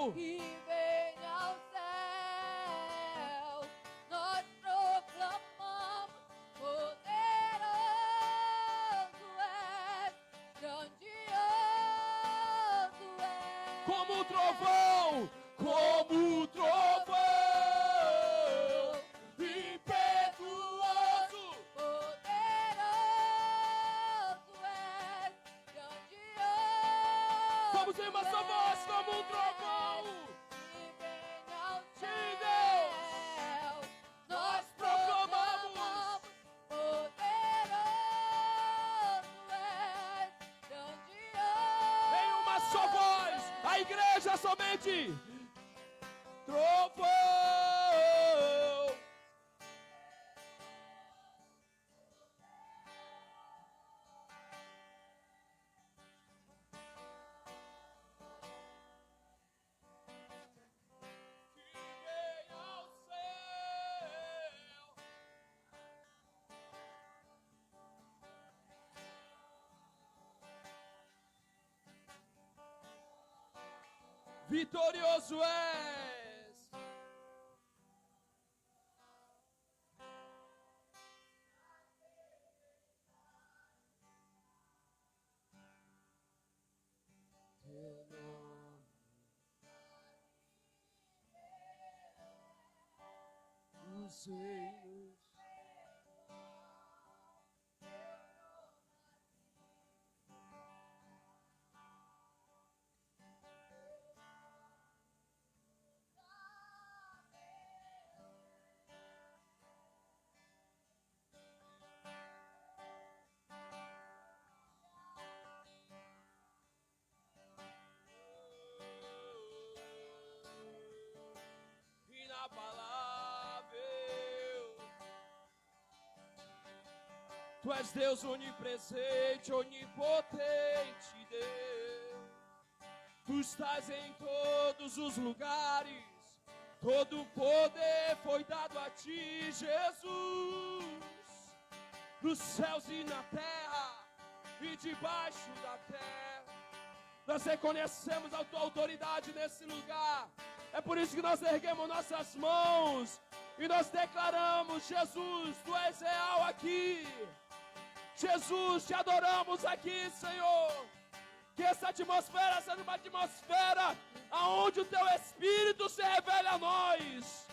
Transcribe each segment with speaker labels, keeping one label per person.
Speaker 1: trovão
Speaker 2: que vem ao céu, nós proclamamos, poderoso és, grandioso és.
Speaker 1: como o trovão, como o trovão, impetuoso,
Speaker 2: Poderoso és, grandioso.
Speaker 1: vamos em uma só voz, como um trovão.
Speaker 2: Que vem ao
Speaker 1: Sim,
Speaker 2: céu, nós proclamamos, poderoso és, grandioso.
Speaker 1: Em uma só voz, a igreja somente. Trovão. Que vem ao céu. Vitorioso és.
Speaker 2: Teu nome
Speaker 1: Os reinos. Inabalável. Tu és Deus onipresente, onipotente, Deus. Tu estás em todos os lugares. Todo poder foi dado a ti, Jesus. Nos céus e na terra e debaixo da terra. Nós reconhecemos a tua autoridade nesse lugar. É por isso que nós erguemos nossas mãos e nós declaramos: Jesus, tu és real aqui. Jesus, te adoramos aqui, Senhor. Que essa atmosfera seja uma atmosfera aonde o teu Espírito se revela a nós.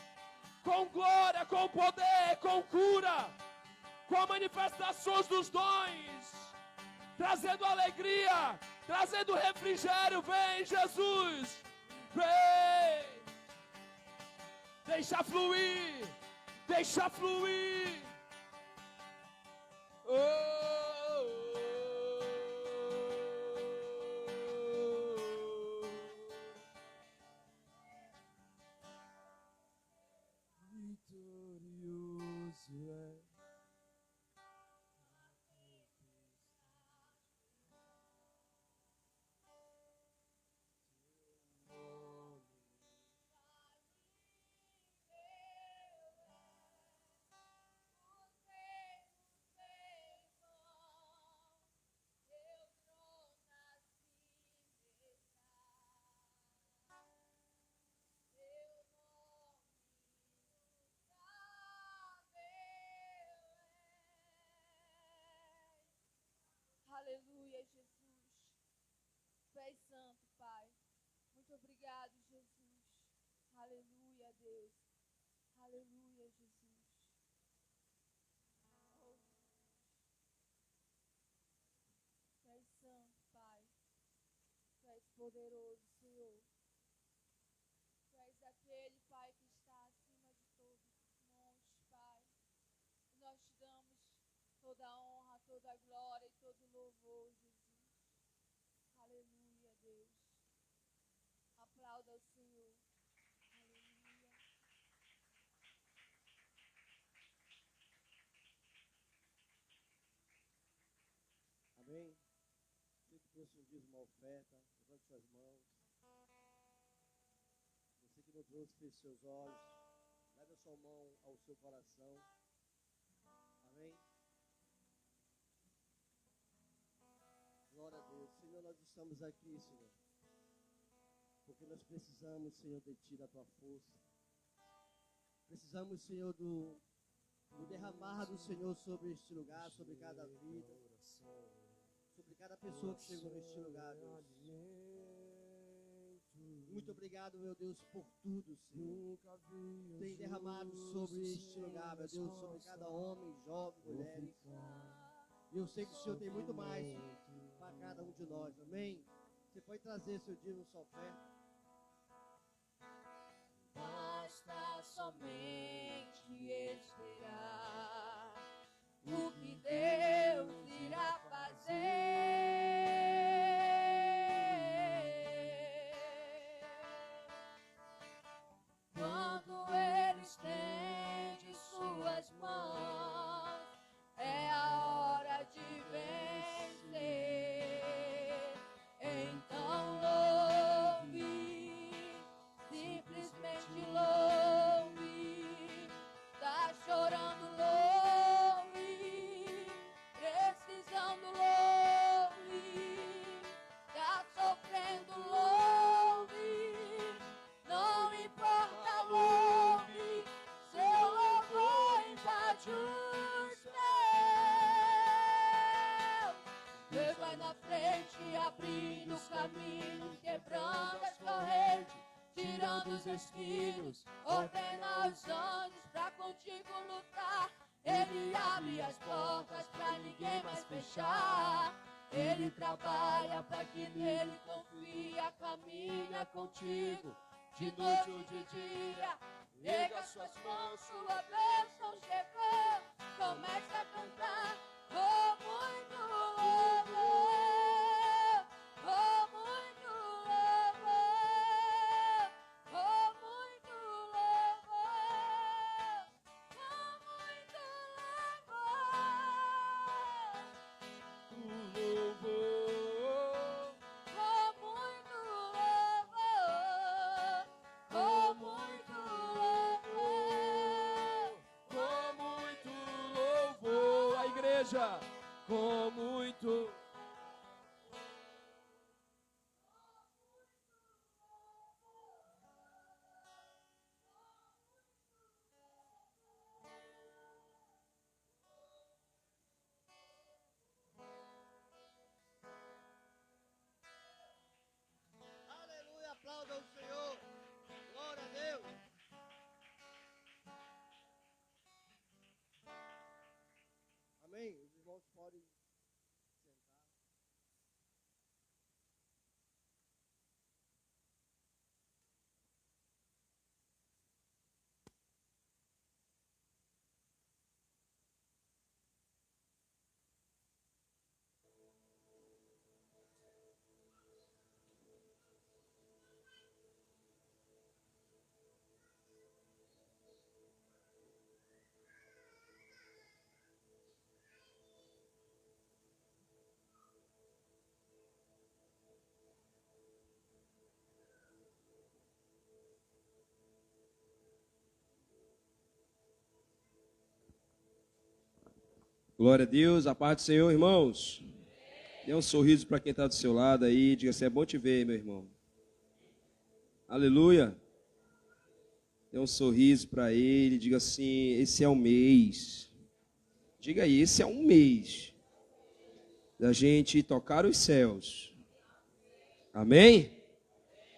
Speaker 1: Com glória, com poder, com cura, com manifestações dos dons, trazendo alegria, trazendo refrigério. Vem, Jesus, vem, deixa fluir, deixa fluir. Oh, oh, oh. Vitorioso é.
Speaker 2: Aleluia, Jesus. Tu és santo, Pai. Muito obrigado, Jesus. Aleluia, Deus. Aleluia, Jesus. Oh, tu és santo, Pai. Tu és poderoso, Senhor. Tu és aquele, Pai, que está acima de todos os montes, Pai. E nós te damos toda a honra, toda a glória e todo o louvor, Jesus. Aleluia, Deus. Aplauda o Senhor. Aleluia.
Speaker 3: Amém? Você que trouxe um dízimo, uma oferta, levante suas mãos. Você que não trouxe, feche seus olhos. Leve a sua mão ao seu coração. Amém? Glória a Deus. Senhor, nós estamos aqui, Senhor, porque porque nós precisamos, Senhor, de Ti, da Tua força. Precisamos, Senhor, do derramar do Senhor sobre este lugar, sobre cada vida, sobre cada pessoa que chegou neste lugar, Deus. Muito obrigado, meu Deus, por tudo, Senhor. Tem derramado sobre este lugar, meu Deus, sobre cada homem, jovem, mulheres. E eu sei que o Senhor tem muito mais para cada um de nós, amém? Você pode trazer seu dízimo, sua oferta.
Speaker 2: Basta somente esperar o que Deus irá fazer. Quando Ele estende suas mãos, é a hora de vencer. Então louve, simplesmente louve. Tá chorando, louve. Precisando, louve. Tá sofrendo, louve. Não importa, louve. Seu louvor invade os céus. Deus vai na frente, abrindo os caminhos, quebrando as correntes, tirando os espinhos, ordena os anjos pra contigo lutar. Ele abre as portas pra ninguém mais fechar. Ele trabalha pra que nele confia, caminha contigo, de noite ou de dia. Erga suas mãos, sua bênção chegou. Começa a cantar, oh, muito louvor, oh, muito louvor, oh, muito louvor, oh, muito louvor, oh, muito louvor, oh, muito louvor,
Speaker 1: Com muito louvor, a igreja, com muito.
Speaker 3: Aleluia, aplauda o Senhor. Glória a Deus. Amém? Os irmãos podem sentar.
Speaker 1: Glória a Deus, a paz do Senhor, irmãos. Dê um sorriso para quem está do seu lado aí. Diga assim, é bom te ver, meu irmão. Aleluia. Dê um sorriso para ele. Diga assim, esse é o mês. Diga aí, esse é um mês da gente tocar os céus. Amém?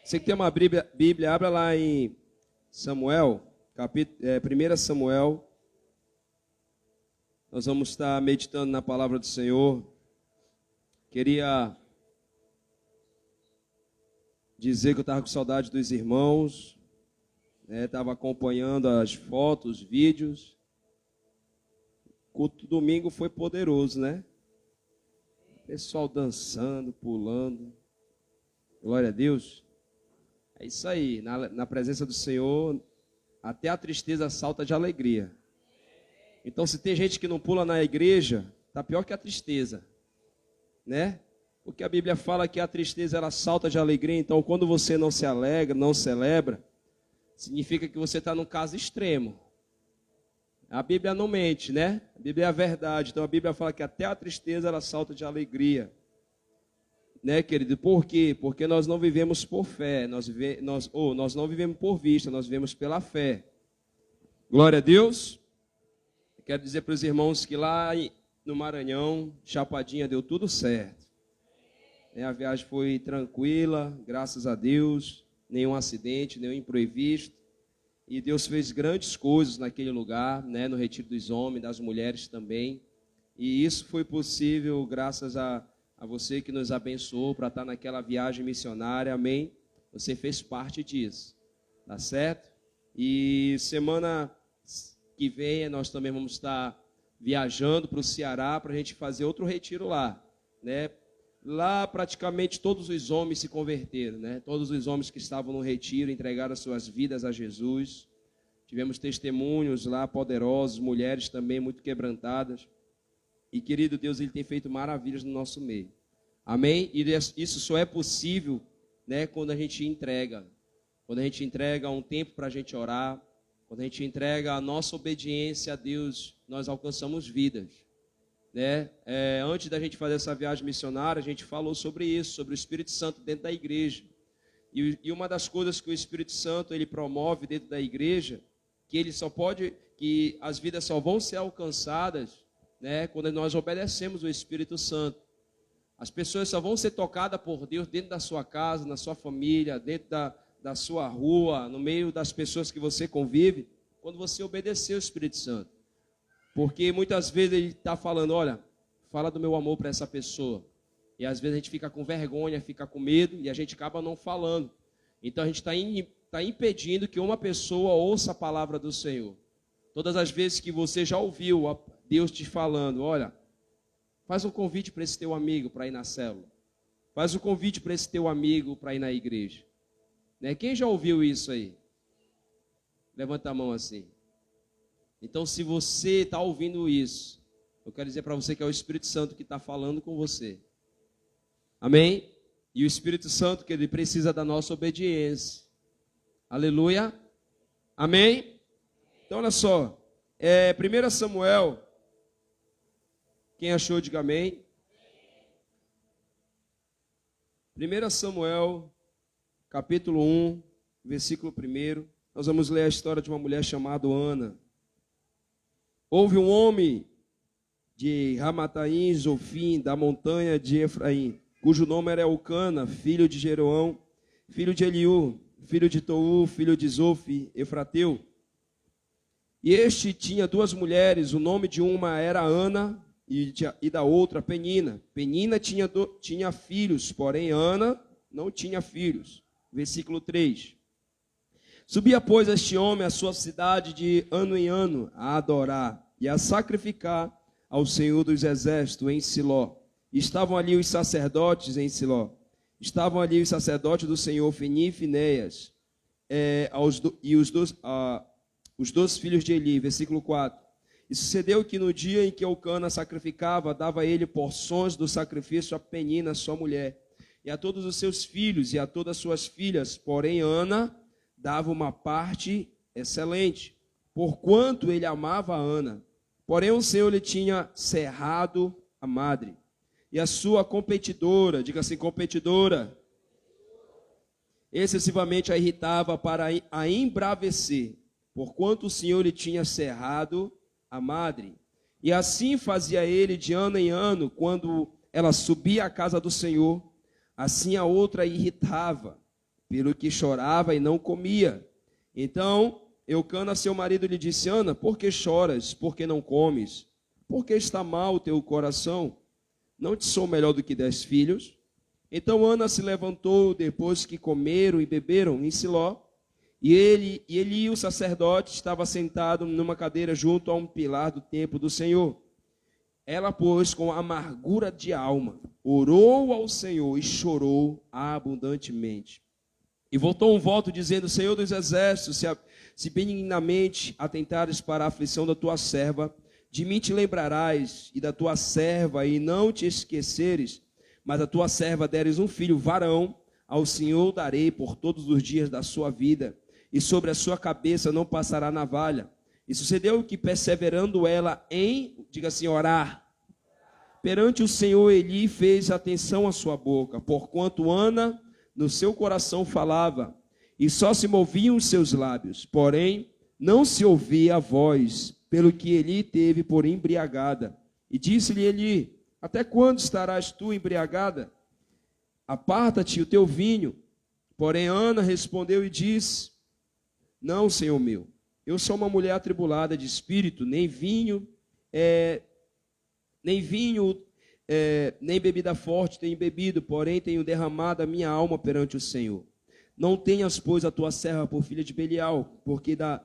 Speaker 1: Você que tem uma Bíblia, abra lá em Samuel, 1 Samuel. Nós vamos estar meditando na palavra do Senhor. Queria dizer que eu estava com saudade dos irmãos. Estava acompanhando as fotos, vídeos. O culto domingo foi poderoso, né? Pessoal dançando, pulando. Glória a Deus. É isso aí. Na presença do Senhor, até a tristeza salta de alegria. Então, se tem gente que não pula na igreja, tá pior que a tristeza, né? Porque a Bíblia fala que a tristeza ela salta de alegria. Então, quando você não se alegra, não celebra, significa que você está num caso extremo. A Bíblia não mente, né? A Bíblia é a verdade. Então, a Bíblia fala que até a tristeza ela salta de alegria. né, querido? Por quê? Porque nós não vivemos por fé, nós não vivemos por vista, nós vivemos pela fé. Glória a Deus. Quero dizer para os irmãos que lá no Maranhão, Chapadinha, deu tudo certo. A viagem foi tranquila, graças a Deus, nenhum acidente, nenhum imprevisto. E Deus fez grandes coisas naquele lugar, né, no Retiro dos Homens, das mulheres também. E isso foi possível graças a você que nos abençoou para estar naquela viagem missionária, amém? Você fez parte disso, tá certo? E semana que vem nós também vamos estar viajando para o Ceará para a gente fazer outro retiro lá, né? Lá praticamente todos os homens se converteram, né? Todos os homens que estavam no retiro entregaram as suas vidas a Jesus. Tivemos testemunhos lá poderosos, mulheres também muito quebrantadas. E querido Deus, Ele tem feito maravilhas no nosso meio. Amém? E isso só é possível, né, quando a gente entrega. Quando a gente entrega um tempo para a gente orar, quando a gente entrega a nossa obediência a Deus, nós alcançamos vidas. Né? Antes da gente fazer essa viagem missionária, a gente falou sobre isso, sobre o Espírito Santo dentro da igreja. E uma das coisas que o Espírito Santo ele promove dentro da igreja, que as vidas só vão ser alcançadas, né, quando nós obedecemos o Espírito Santo. As pessoas só vão ser tocadas por Deus dentro da sua casa, na sua família, dentro da sua rua, no meio das pessoas que você convive, quando você obedecer o Espírito Santo. Porque muitas vezes ele está falando, olha, fala do meu amor para essa pessoa. E às vezes a gente fica com vergonha, fica com medo e a gente acaba não falando. Então a gente está impedindo que uma pessoa ouça a palavra do Senhor. Todas as vezes que você já ouviu Deus te falando, olha, faz um convite para esse teu amigo para ir na célula. Faz um convite para esse teu amigo para ir na igreja. Né? Quem já ouviu isso aí? Levanta a mão assim. Então, se você está ouvindo isso, eu quero dizer para você que é o Espírito Santo que está falando com você. Amém? E o Espírito Santo, que ele precisa da nossa obediência. Aleluia. Amém? Então, olha só. 1 Samuel. Quem achou, diga amém. 1 Samuel, capítulo 1, versículo 1. Nós vamos ler a história de uma mulher chamada Ana. Houve um homem de Ramataim, Zofim, da montanha de Efraim, cujo nome era Elcana, filho de Jeroão, filho de Eliú, filho de Tou, filho de Zofi, Efrateu. E este tinha duas mulheres, o nome de uma era Ana e da outra Penina. Penina tinha filhos, porém Ana não tinha filhos. Versículo 3. Subia, pois, este homem à sua cidade de ano em ano a adorar e a sacrificar ao Senhor dos Exércitos em Siló. Estavam ali os sacerdotes em Siló. Estavam ali os sacerdotes do Senhor, Ofni e Finéias, os 12 filhos de Eli. Versículo 4. E sucedeu que no dia em que Elcana sacrificava, dava ele porções do sacrifício a Penina, sua mulher, e a todos os seus filhos e a todas as suas filhas. Porém, Ana dava uma parte excelente, porquanto ele amava a Ana. Porém, o Senhor lhe tinha cerrado a madre. E a sua competidora, diga assim, competidora, excessivamente a irritava para a embravecer, porquanto o Senhor lhe tinha cerrado a madre. E assim fazia ele de ano em ano, quando ela subia à casa do Senhor, assim a outra a irritava, pelo que chorava e não comia. Então Elcana, seu marido, lhe disse: Ana, por que choras? Por que não comes? Por que está mal o teu coração? Não te sou melhor do que 10 filhos? Então Ana se levantou depois que comeram e beberam em Siló, e ele, o sacerdote, estava sentado numa cadeira junto a um pilar do templo do Senhor. Ela, pois, com amargura de alma, orou ao Senhor e chorou abundantemente. E voltou um voto dizendo: Senhor dos exércitos, se benignamente atentares para a aflição da tua serva, de mim te lembrarás, e da tua serva, e não te esqueceres, mas a tua serva deres um filho varão, ao Senhor darei por todos os dias da sua vida, e sobre a sua cabeça não passará navalha. E sucedeu que, perseverando ela em, diga assim, orar, perante o Senhor Eli fez atenção à sua boca, porquanto Ana no seu coração falava, e só se moviam os seus lábios, porém não se ouvia a voz, pelo que Eli teve por embriagada. E disse-lhe Eli, até quando estarás tu embriagada? Aparta-te o teu vinho. Porém Ana respondeu e disse, não, Senhor meu, eu sou uma mulher atribulada de espírito, nem vinho, nem bebida forte tenho bebido, porém tenho derramado a minha alma perante o Senhor. Não tenhas, pois, a tua serva por filha de Belial, porque da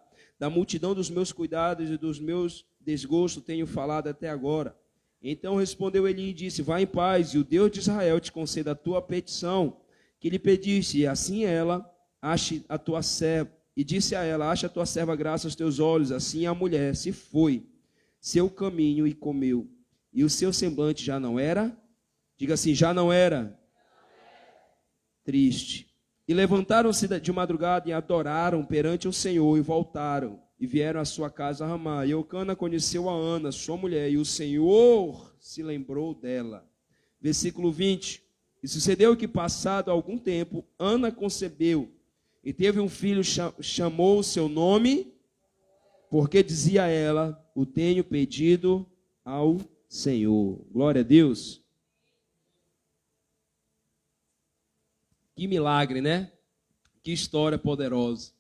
Speaker 1: multidão dos meus cuidados e dos meus desgostos tenho falado até agora. Então respondeu Eli e disse, vai em paz, e o Deus de Israel te conceda a tua petição, que lhe pediste, e assim ela ache a tua serva. E disse a ela, ache a tua serva graça aos teus olhos. Assim a mulher se foi, seu caminho, e comeu. E o seu semblante já não era, diga assim, já não era triste. E levantaram-se de madrugada e adoraram perante o Senhor e voltaram. E vieram à sua casa a Ramá. E Eucana conheceu a Ana, sua mulher, e o Senhor se lembrou dela. Versículo 20. E sucedeu que, passado algum tempo, Ana concebeu e teve um filho, chamou o seu nome, porque dizia ela, o tenho pedido ao Senhor. Glória a Deus. Que milagre, né? Que história poderosa.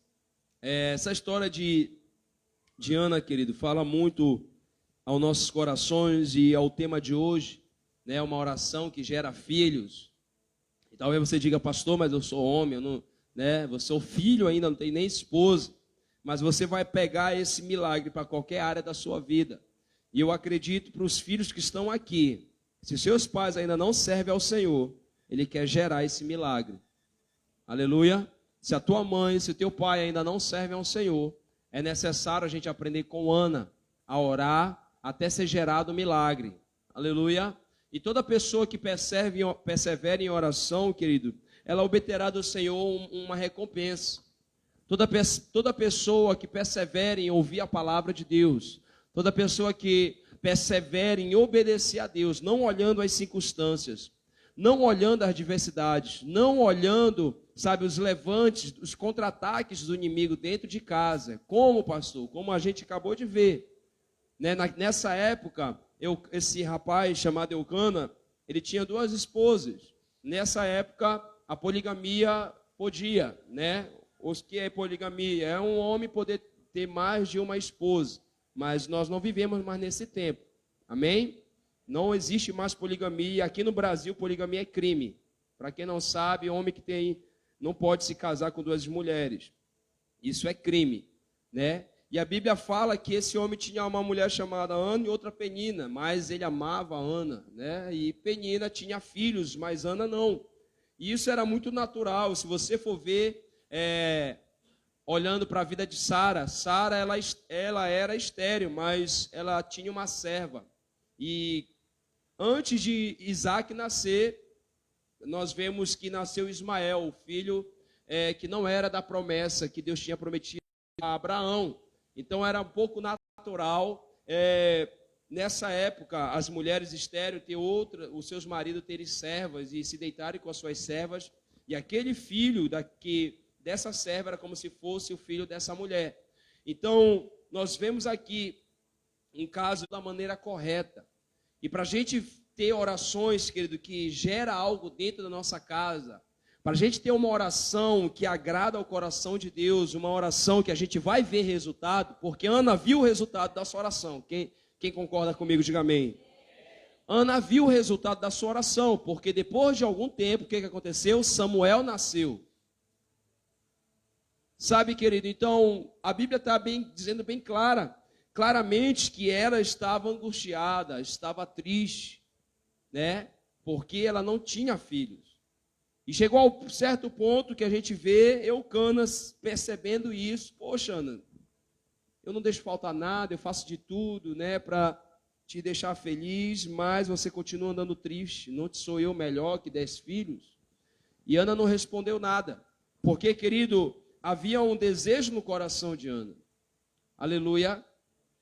Speaker 1: Essa história de Ana, querido, fala muito aos nossos corações e ao tema de hoje, né? Uma oração que gera filhos. E talvez você diga, pastor, mas eu sou homem, eu não, né? Você sou filho ainda, não tem nem esposa. Mas você vai pegar esse milagre para qualquer área da sua vida. E eu acredito para os filhos que estão aqui, se seus pais ainda não servem ao Senhor, Ele quer gerar esse milagre. Aleluia. Se a tua mãe, se o teu pai ainda não servem ao Senhor, é necessário a gente aprender com Ana a orar até ser gerado o milagre. Aleluia. E toda pessoa que persevera em oração, querido, ela obterá do Senhor uma recompensa. Toda pessoa que persevera em ouvir a palavra de Deus, toda pessoa que persevera em obedecer a Deus, não olhando as circunstâncias, não olhando as adversidades, não olhando, sabe, os levantes, os contra-ataques do inimigo dentro de casa. Como, pastor? Como a gente acabou de ver. Né? Nessa época, esse rapaz chamado Eucana, ele tinha 2 esposas. Nessa época, a poligamia podia, né? O que é poligamia? É um homem poder ter mais de uma esposa. Mas nós não vivemos mais nesse tempo. Amém? Não existe mais poligamia. Aqui no Brasil, poligamia é crime. Para quem não sabe, homem que não pode se casar com 2 mulheres. Isso é crime, né? E a Bíblia fala que esse homem tinha uma mulher chamada Ana e outra Penina, mas ele amava Ana, né? E Penina tinha filhos, mas Ana não. E isso era muito natural. Se você for ver, olhando para a vida de Sara, ela era estéril, mas ela tinha uma serva. E antes de Isaac nascer, nós vemos que nasceu Ismael, o filho que não era da promessa que Deus tinha prometido a Abraão. Então era um pouco natural, nessa época, as mulheres estéreis os seus maridos terem servas e se deitarem com as suas servas. E aquele filho dessa serva era como se fosse o filho dessa mulher. Então, nós vemos aqui um caso da maneira correta. E para a gente ter orações, querido, que gera algo dentro da nossa casa, para a gente ter uma oração que agrada ao coração de Deus, uma oração que a gente vai ver resultado, porque Ana viu o resultado da sua oração. Quem concorda comigo, diga amém. Ana viu o resultado da sua oração, porque depois de algum tempo, o que aconteceu? Samuel nasceu. Sabe, querido, então a Bíblia está dizendo bem claramente que ela estava angustiada, estava triste, né? Porque ela não tinha filhos. E chegou a um certo ponto que a gente vê Eucana percebendo isso. Poxa, Ana, eu não deixo faltar nada, eu faço de tudo, né, para te deixar feliz, mas você continua andando triste. Não sou eu melhor que 10 filhos? E Ana não respondeu nada. Porque, querido, havia um desejo no coração de Ana. Aleluia.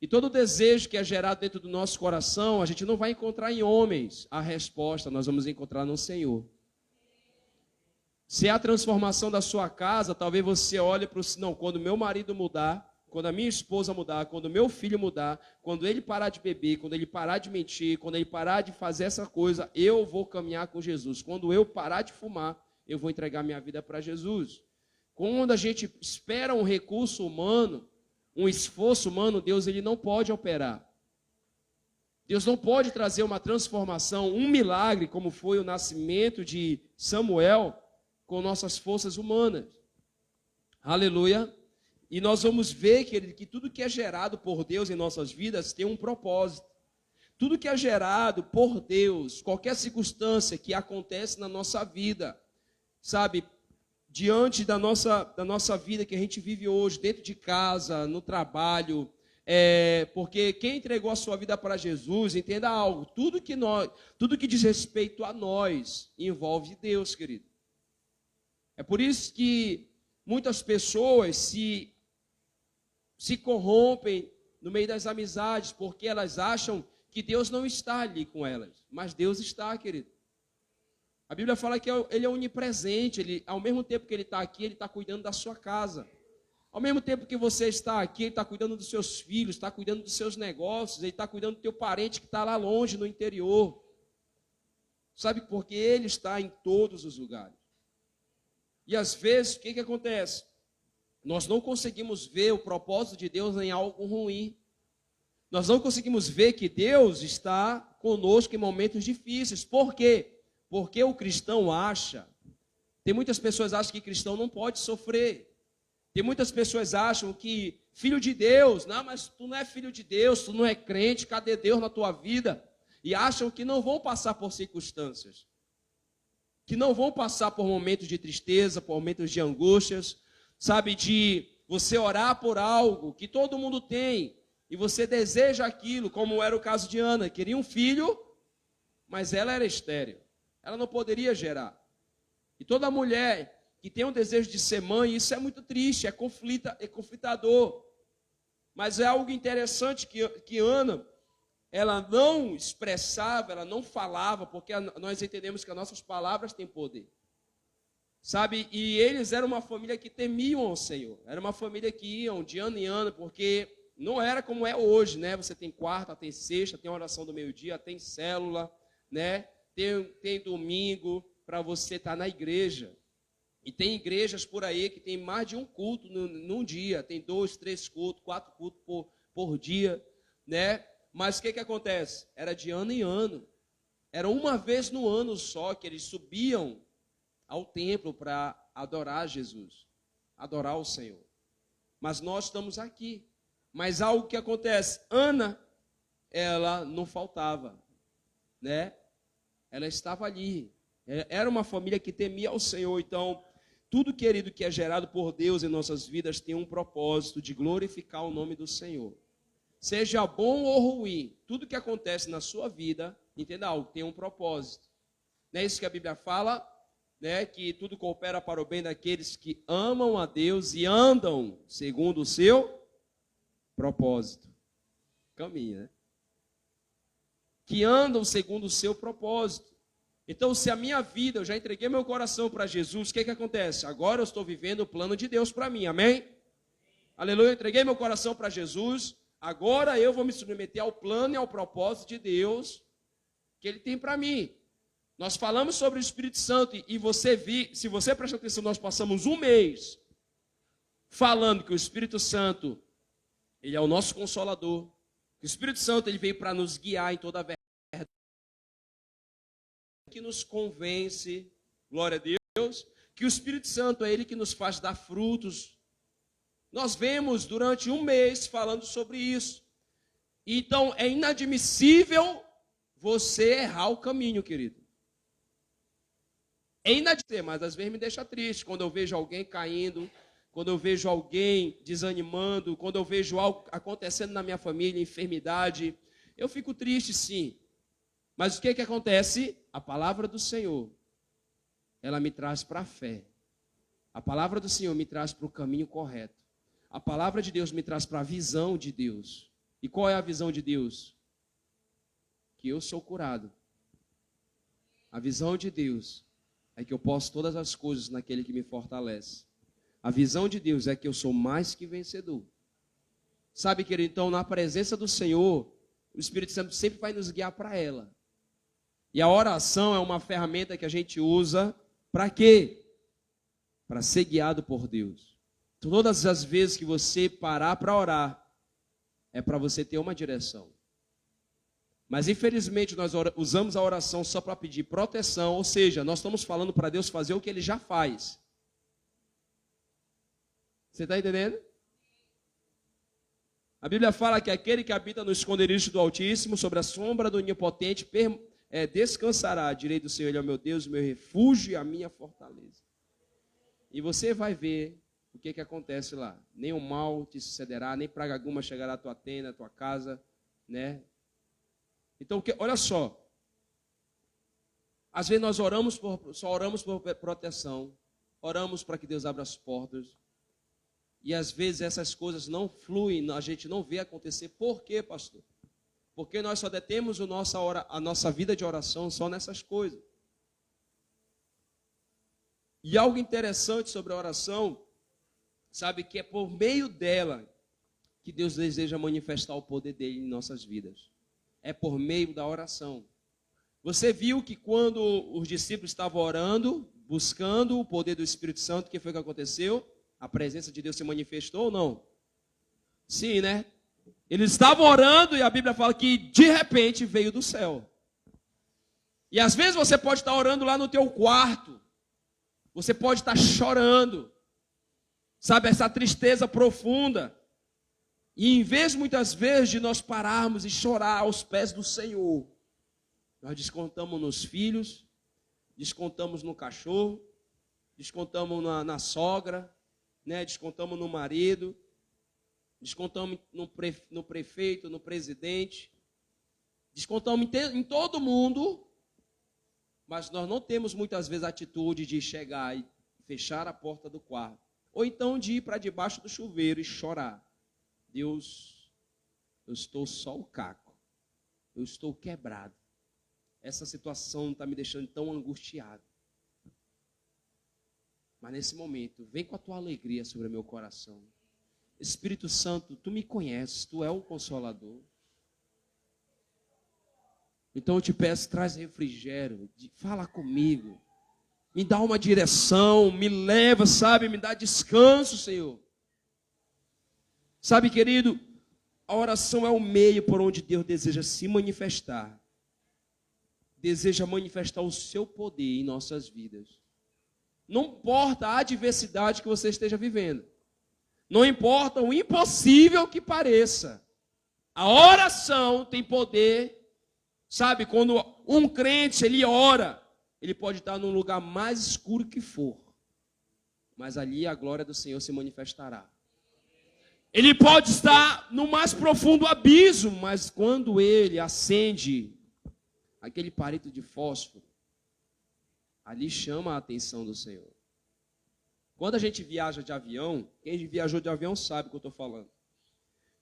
Speaker 1: E todo desejo que é gerado dentro do nosso coração, a gente não vai encontrar em homens a resposta, nós vamos encontrar no Senhor. Se é a transformação da sua casa, talvez você olhe para o... Não, quando meu marido mudar, quando a minha esposa mudar, quando meu filho mudar, quando ele parar de beber, quando ele parar de mentir, quando ele parar de fazer essa coisa, eu vou caminhar com Jesus. Quando eu parar de fumar, eu vou entregar minha vida para Jesus. Quando a gente espera um recurso humano, um esforço humano, Deus ele não pode operar. Deus não pode trazer uma transformação, um milagre, como foi o nascimento de Samuel, com nossas forças humanas. Aleluia. E nós vamos ver, querido, que tudo que é gerado por Deus em nossas vidas tem um propósito. Tudo que é gerado por Deus, qualquer circunstância que acontece na nossa vida, sabe, diante da nossa vida que a gente vive hoje, dentro de casa, no trabalho, porque quem entregou a sua vida para Jesus, entenda algo, tudo que diz respeito a nós envolve Deus, querido. É por isso que muitas pessoas se corrompem no meio das amizades, porque elas acham que Deus não está ali com elas, mas Deus está, querido. A Bíblia fala que ele é onipresente, ele, ao mesmo tempo que ele está aqui, ele está cuidando da sua casa. Ao mesmo tempo que você está aqui, ele está cuidando dos seus filhos, está cuidando dos seus negócios, ele está cuidando do teu parente que está lá longe, no interior. Sabe, porque ele está em todos os lugares. E às vezes, o que acontece? Nós não conseguimos ver o propósito de Deus em algo ruim. Nós não conseguimos ver que Deus está conosco em momentos difíceis. Por quê? Porque o cristão acha, tem muitas pessoas que acham que cristão não pode sofrer. Tem muitas pessoas que acham que filho de Deus, não, mas tu não é filho de Deus, tu não é crente, cadê Deus na tua vida? E acham que não vão passar por circunstâncias, que não vão passar por momentos de tristeza, por momentos de angústias, sabe, de você orar por algo que todo mundo tem, e você deseja aquilo, como era o caso de Ana, queria um filho, mas ela era estéril. Ela não poderia gerar. E toda mulher que tem um desejo de ser mãe, isso é muito triste, é conflitador. Mas é algo interessante que Ana, ela não expressava, ela não falava, porque nós entendemos que as nossas palavras têm poder. Sabe, e eles eram uma família que temiam ao Senhor. Era uma família que iam de ano em ano, porque não era como é hoje, né? Você tem quarta, tem sexta, tem oração do meio-dia, tem célula, né? Tem domingo para você estar na igreja. E tem igrejas por aí que tem mais de um culto num dia. Tem 2, 3 cultos, 4 cultos por dia, né? Mas o que acontece? Era de ano em ano. Era uma vez no ano só que eles subiam ao templo para adorar Jesus, adorar o Senhor. Mas nós estamos aqui. Mas algo que acontece, Ana, ela não faltava, né? Ela estava ali. Era uma família que temia ao Senhor. Então, tudo, querido, que é gerado por Deus em nossas vidas tem um propósito de glorificar o nome do Senhor. Seja bom ou ruim, tudo que acontece na sua vida, entenda algo, tem um propósito. Não é isso que a Bíblia fala? Né, que tudo coopera para o bem daqueles que amam a Deus e andam segundo o seu propósito. Caminha, né? Que andam segundo o seu propósito. Então, se a minha vida, eu já entreguei meu coração para Jesus, o que acontece? Agora eu estou vivendo o plano de Deus para mim, amém? Aleluia, eu entreguei meu coração para Jesus, agora eu vou me submeter ao plano e ao propósito de Deus que Ele tem para mim. Nós falamos sobre o Espírito Santo e se você prestar atenção, nós passamos um mês falando que o Espírito Santo, Ele é o nosso Consolador, que o Espírito Santo ele veio para nos guiar em toda a verdade, que nos convence, glória a Deus, que o Espírito Santo é Ele que nos faz dar frutos. Nós vemos durante um mês falando sobre isso. Então, é inadmissível você errar o caminho, querido. É inadmissível, mas às vezes me deixa triste quando eu vejo alguém caindo, quando eu vejo alguém desanimando, quando eu vejo algo acontecendo na minha família, enfermidade. Eu fico triste, sim. Mas o que acontece? A palavra do Senhor, ela me traz para a fé. A palavra do Senhor me traz para o caminho correto. A palavra de Deus me traz para a visão de Deus. E qual é a visão de Deus? Que eu sou curado. A visão de Deus é que eu posso todas as coisas naquele que me fortalece. A visão de Deus é que eu sou mais que vencedor. Sabe, querido, então na presença do Senhor, o Espírito Santo sempre vai nos guiar para ela. E a oração é uma ferramenta que a gente usa para quê? Para ser guiado por Deus. Todas as vezes que você parar para orar, é para você ter uma direção. Mas infelizmente nós usamos a oração só para pedir proteção, ou seja, nós estamos falando para Deus fazer o que Ele já faz. Você está entendendo? A Bíblia fala que aquele que habita no esconderijo do Altíssimo, sobre a sombra do Onipotente, descansará à direita do Senhor. Ele é o meu Deus, o meu refúgio e a minha fortaleza. E você vai ver o que acontece lá. Nem o mal te sucederá, nem praga alguma chegará à tua tenda, à tua casa, né? Então, olha só. Às vezes nós só oramos por proteção, oramos para que Deus abra as portas. E às vezes essas coisas não fluem, a gente não vê acontecer. Por quê, pastor? Porque nós só detemos a nossa vida de oração só nessas coisas. E algo interessante sobre a oração, sabe, que é por meio dela que Deus deseja manifestar o poder dele em nossas vidas. É por meio da oração. Você viu que quando os discípulos estavam orando, buscando o poder do Espírito Santo, o que foi que aconteceu? A presença de Deus se manifestou ou não? Sim, né? Eles estavam orando e a Bíblia fala que de repente veio do céu. E às vezes você pode estar orando lá no teu quarto. Você pode estar chorando. Sabe, essa tristeza profunda. E em vez muitas vezes de nós pararmos e chorar aos pés do Senhor, nós descontamos nos filhos, descontamos no cachorro, descontamos na sogra, né? Descontamos no marido, descontamos no prefeito, no presidente, descontamos em todo mundo, mas nós não temos muitas vezes a atitude de chegar e fechar a porta do quarto, ou então de ir para debaixo do chuveiro e chorar. Deus, eu estou só o caco, eu estou quebrado, essa situação está me deixando tão angustiado. Mas nesse momento, vem com a tua alegria sobre o meu coração. Espírito Santo, tu me conheces, tu é o Consolador. Então eu te peço, traz refrigério, fala comigo, me dá uma direção, me leva, sabe, me dá descanso, Senhor. Sabe, querido, a oração é o meio por onde Deus deseja se manifestar. Deseja manifestar o seu poder em nossas vidas. Não importa a adversidade que você esteja vivendo. Não importa o impossível que pareça. A oração tem poder. Sabe, quando um crente, ele ora, ele pode estar num lugar mais escuro que for. Mas ali a glória do Senhor se manifestará. Ele pode estar no mais profundo abismo, mas quando ele acende aquele palito de fósforo, ali chama a atenção do Senhor. Quando a gente viaja de avião, quem viajou de avião sabe o que eu estou falando.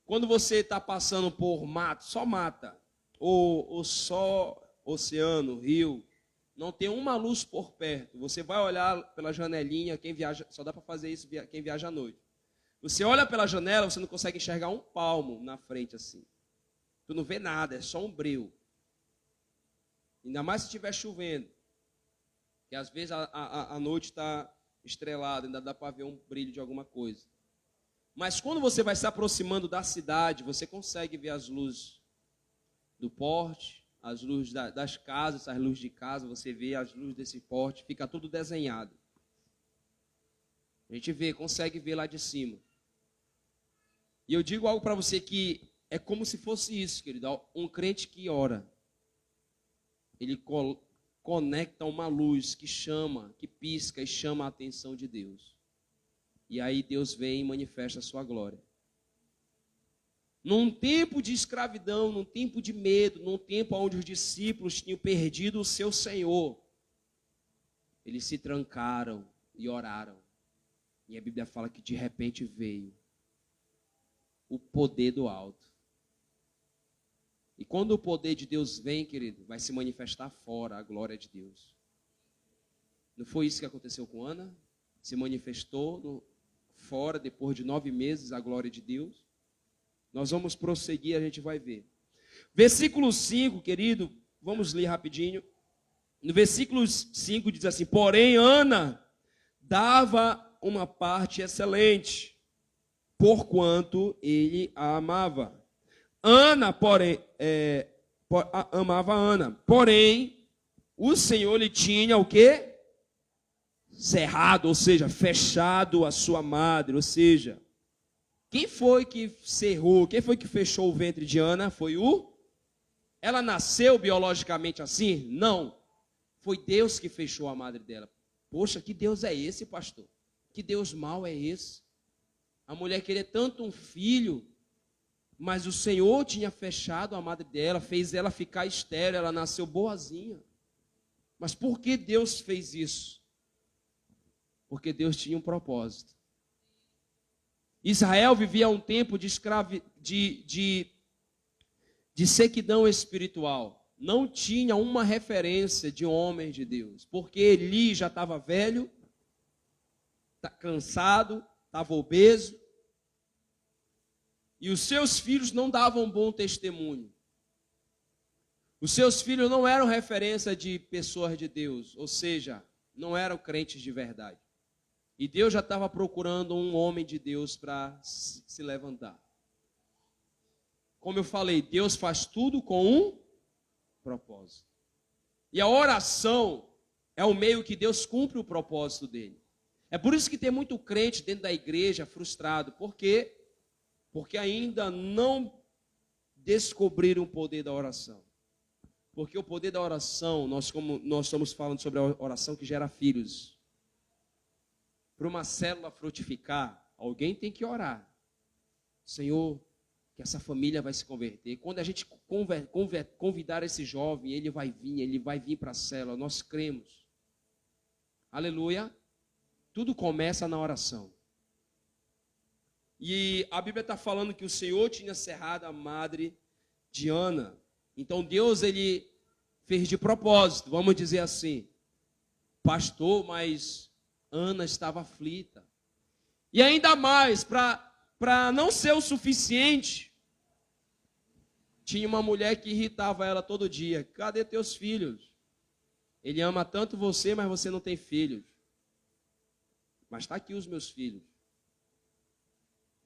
Speaker 1: Quando você está passando por mato, só mata, ou só oceano, rio, não tem uma luz por perto. Você vai olhar pela janelinha, quem viaja, só dá para fazer isso quem viaja à noite. Você olha pela janela, você não consegue enxergar um palmo na frente assim. Tu não vê nada, é só um breu. Ainda mais se estiver chovendo. Que às vezes a noite está estrelada, ainda dá para ver um brilho de alguma coisa. Mas quando você vai se aproximando da cidade, você consegue ver as luzes do porte, as luzes das casas, as luzes de casa, você vê as luzes desse porte, fica tudo desenhado. A gente consegue ver lá de cima. E eu digo algo para você que é como se fosse isso, querido. Um crente que ora, ele conecta uma luz que chama, que pisca e chama a atenção de Deus. E aí Deus vem e manifesta a sua glória. Num tempo de escravidão, num tempo de medo, num tempo onde os discípulos tinham perdido o seu Senhor, eles se trancaram e oraram. E a Bíblia fala que de repente veio o poder do alto. E quando o poder de Deus vem, querido, vai se manifestar fora a glória de Deus. Não foi isso que aconteceu com Ana? Se manifestou fora, depois de 9 meses, a glória de Deus. Nós vamos prosseguir, a gente vai ver. Versículo 5, querido, vamos ler rapidinho. No versículo 5 diz assim: porém, Ana dava uma parte excelente, porquanto ele a amava. Ana, porém, amava Ana. Porém, o Senhor lhe tinha o quê? Cerrado, ou seja, fechado a sua madre. Ou seja, quem foi que cerrou, quem foi que fechou o ventre de Ana? Ela nasceu biologicamente assim? Não. Foi Deus que fechou a madre dela. Poxa, que Deus é esse, pastor? Que Deus mau é esse? A mulher queria tanto um filho, mas o Senhor tinha fechado a madre dela, fez ela ficar estéril, ela nasceu boazinha. Mas por que Deus fez isso? Porque Deus tinha um propósito. Israel vivia um tempo de sequidão espiritual. Não tinha uma referência de homem de Deus. Porque Eli já estava velho, cansado, estava obeso. E os seus filhos não davam bom testemunho. Os seus filhos não eram referência de pessoas de Deus. Ou seja, não eram crentes de verdade. E Deus já estava procurando um homem de Deus para se levantar. Como eu falei, Deus faz tudo com um propósito. E a oração é o meio que Deus cumpre o propósito dele. É por isso que tem muito crente dentro da igreja frustrado. Por quê? Porque ainda não descobriram o poder da oração. Porque o poder da oração, nós estamos falando sobre a oração que gera filhos. Para uma célula frutificar, alguém tem que orar. Senhor, que essa família vai se converter. Quando a gente convidar esse jovem, ele vai vir para a célula. Nós cremos. Aleluia. Tudo começa na oração. E a Bíblia está falando que o Senhor tinha cerrado a madre de Ana. Então Deus, ele fez de propósito, vamos dizer assim. Pastor, mas Ana estava aflita. E ainda mais, para não ser o suficiente, tinha uma mulher que irritava ela todo dia. Cadê teus filhos? Ele ama tanto você, mas você não tem filhos. Mas está aqui os meus filhos.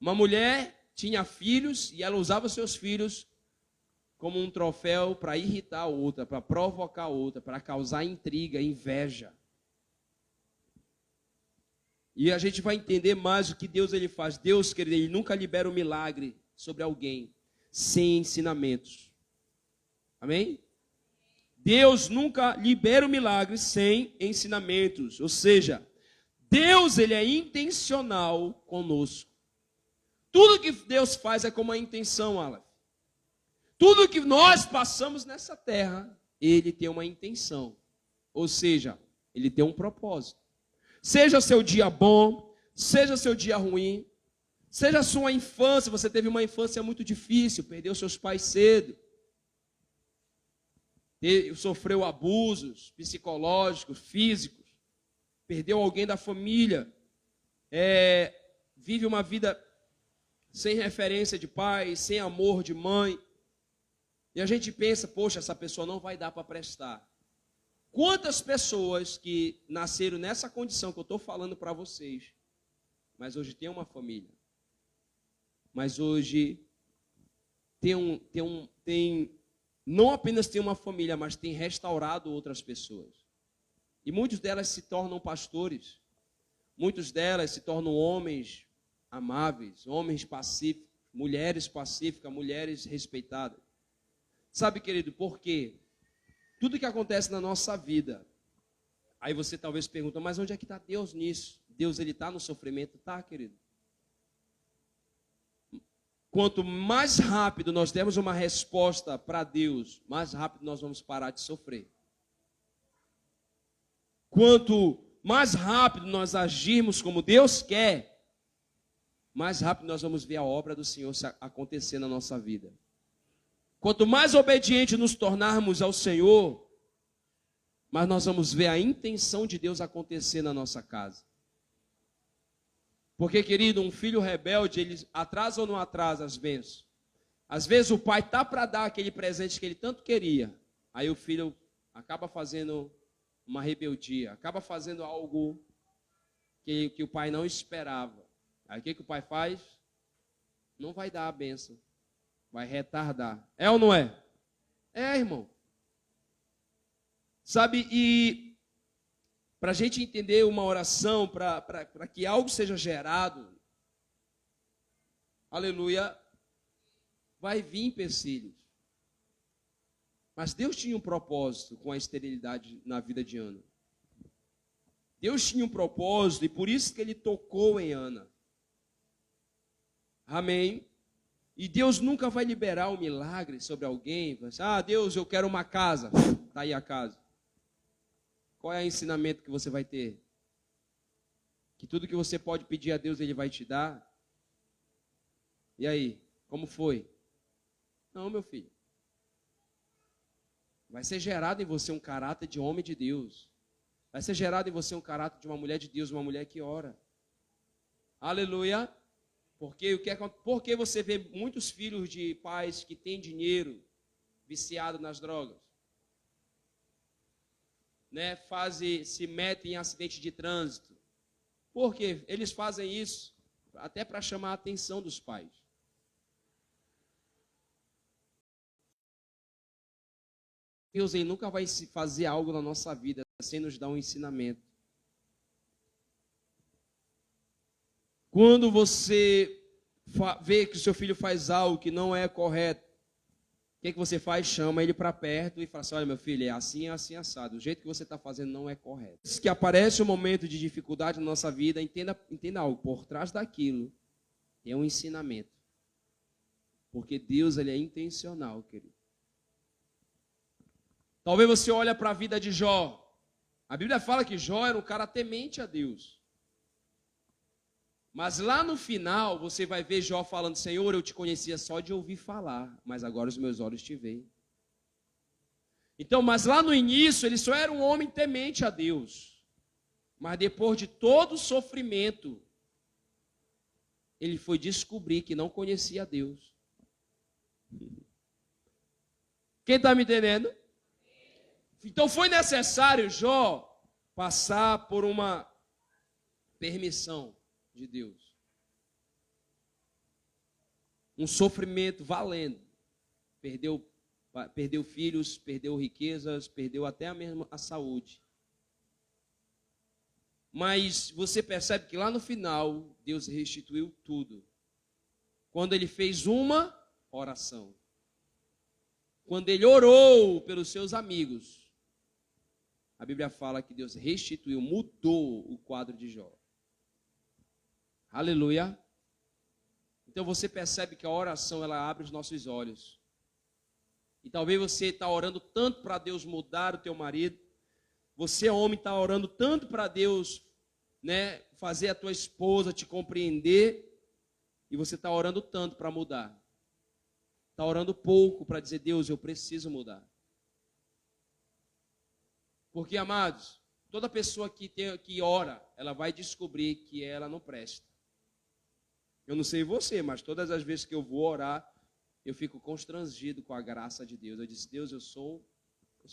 Speaker 1: Uma mulher tinha filhos e ela usava seus filhos como um troféu para irritar a outra, para provocar a outra, para causar intriga, inveja. E a gente vai entender mais o que Deus ele faz. Deus, querido, ele nunca libera um milagre sobre alguém sem ensinamentos. Amém? Deus nunca libera um milagre sem ensinamentos. Ou seja, Deus ele é intencional conosco. Tudo que Deus faz é com uma intenção, Aleph. Tudo que nós passamos nessa terra, ele tem uma intenção. Ou seja, ele tem um propósito. Seja seu dia bom, seja seu dia ruim, seja a sua infância, você teve uma infância muito difícil, perdeu seus pais cedo, sofreu abusos psicológicos, físicos, perdeu alguém da família, vive uma vida sem referência de pai, sem amor de mãe, e a gente pensa, poxa, essa pessoa não vai dar para prestar. Quantas pessoas que nasceram nessa condição que eu estou falando para vocês, mas hoje tem uma família, mas hoje não apenas tem uma família, mas tem restaurado outras pessoas. E muitas delas se tornam pastores, muitas delas se tornam homens amáveis, homens pacíficos, mulheres pacíficas, mulheres respeitadas. Sabe, querido, por quê? Tudo que acontece na nossa vida, aí você talvez pergunta, mas onde é que está Deus nisso? Deus, ele está no sofrimento? Tá, querido. Quanto mais rápido nós dermos uma resposta para Deus, mais rápido nós vamos parar de sofrer. Quanto mais rápido nós agirmos como Deus quer, mais rápido nós vamos ver a obra do Senhor acontecer na nossa vida. Quanto mais obediente nos tornarmos ao Senhor, mais nós vamos ver a intenção de Deus acontecer na nossa casa. Porque, querido, um filho rebelde, ele atrasa ou não atrasa as bênçãos? Às vezes o pai está para dar aquele presente que ele tanto queria. Aí o filho acaba fazendo uma rebeldia, acaba fazendo algo que o pai não esperava. Aí o que o pai faz? Não vai dar a bênção. Vai retardar. É ou não é? É, irmão. Sabe, e para a gente entender uma oração, para que algo seja gerado, aleluia, vai vir empecilhos. Mas Deus tinha um propósito com a esterilidade na vida de Ana. Deus tinha um propósito e por isso que ele tocou em Ana. Amém? E Deus nunca vai liberar um milagre sobre alguém. Deus, eu quero uma casa. Está aí a casa. Qual é o ensinamento que você vai ter? Que tudo que você pode pedir a Deus, Ele vai te dar? E aí, como foi? Não, meu filho. Vai ser gerado em você um caráter de homem de Deus. Vai ser gerado em você um caráter de uma mulher de Deus, uma mulher que ora. Aleluia. Porque você vê muitos filhos de pais que têm dinheiro viciado nas drogas. Né, se metem em acidente de trânsito. Por quê? Eles fazem isso até para chamar a atenção dos pais. Deus ele nunca vai fazer algo na nossa vida sem nos dar um ensinamento. Quando você vê que o seu filho faz algo que não é correto, o que você faz? Chama ele para perto e fala assim, olha meu filho, é assim, assado. O jeito que você está fazendo não é correto. Se que aparece um momento de dificuldade na nossa vida, entenda algo. Por trás daquilo é um ensinamento. Porque Deus ele é intencional, querido. Talvez você olhe para a vida de Jó. A Bíblia fala que Jó era um cara temente a Deus. Mas lá no final, você vai ver Jó falando, Senhor, eu te conhecia só de ouvir falar, mas agora os meus olhos te veem. Então, mas lá no início, ele só era um homem temente a Deus. Mas depois de todo o sofrimento, ele foi descobrir que não conhecia a Deus. Quem está me entendendo? Então foi necessário Jó passar por uma permissão de Deus. Um sofrimento valendo. Perdeu filhos, perdeu riquezas, perdeu até mesmo a saúde. Mas você percebe que lá no final, Deus restituiu tudo. Quando ele fez uma oração. Quando ele orou pelos seus amigos. A Bíblia fala que Deus restituiu, mudou o quadro de Jó. Aleluia. Então você percebe que a oração, ela abre os nossos olhos. E talvez você está orando tanto para Deus mudar o teu marido. Você, homem, está orando tanto para Deus, né, fazer a tua esposa te compreender. E você está orando tanto para mudar. Está orando pouco para dizer, Deus, eu preciso mudar. Porque, amados, toda pessoa que ora, ela vai descobrir que ela não presta. Eu não sei você, mas todas as vezes que eu vou orar, eu fico constrangido com a graça de Deus. Eu disse, Deus, eu sou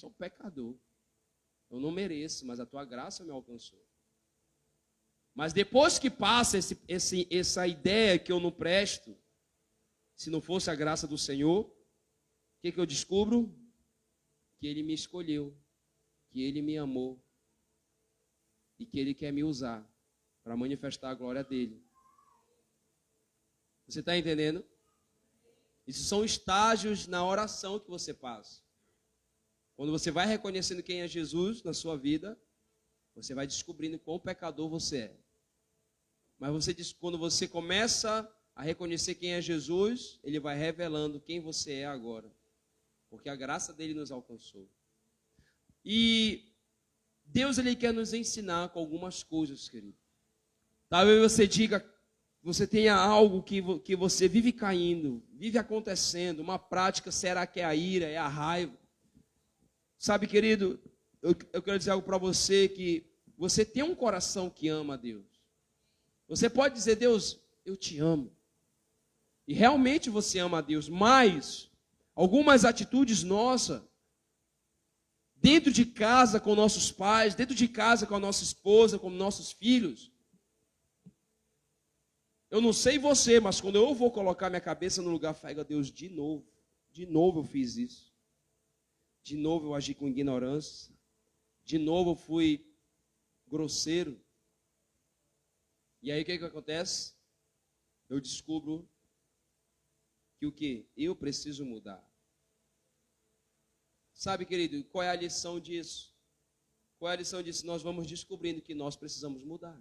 Speaker 1: um pecador. Eu não mereço, mas a tua graça me alcançou. Mas depois que passa essa ideia que eu não presto, se não fosse a graça do Senhor, o que eu descubro? Que Ele me escolheu, que Ele me amou e que Ele quer me usar para manifestar a glória dEle. Você está entendendo? Isso são estágios na oração que você passa. Quando você vai reconhecendo quem é Jesus na sua vida, você vai descobrindo quão pecador você é. Mas quando você começa a reconhecer quem é Jesus, Ele vai revelando quem você é agora. Porque a graça dele nos alcançou. E Deus, Ele quer nos ensinar com algumas coisas, querido. Talvez você diga, você tenha algo que você vive caindo, vive acontecendo, uma prática, será que é a ira, é a raiva? Sabe, querido, eu quero dizer algo para você, que você tem um coração que ama a Deus. Você pode dizer, Deus, eu te amo. E realmente você ama a Deus, mas algumas atitudes nossas, dentro de casa com nossos pais, dentro de casa com a nossa esposa, com nossos filhos, eu não sei você, mas quando eu vou colocar minha cabeça no lugar, falo, Deus, de novo eu fiz isso. De novo eu agi com ignorância. De novo eu fui grosseiro. E aí o que acontece? Eu descubro que o quê? Eu preciso mudar. Sabe, querido, qual é a lição disso? Qual é a lição disso? Nós vamos descobrindo que nós precisamos mudar.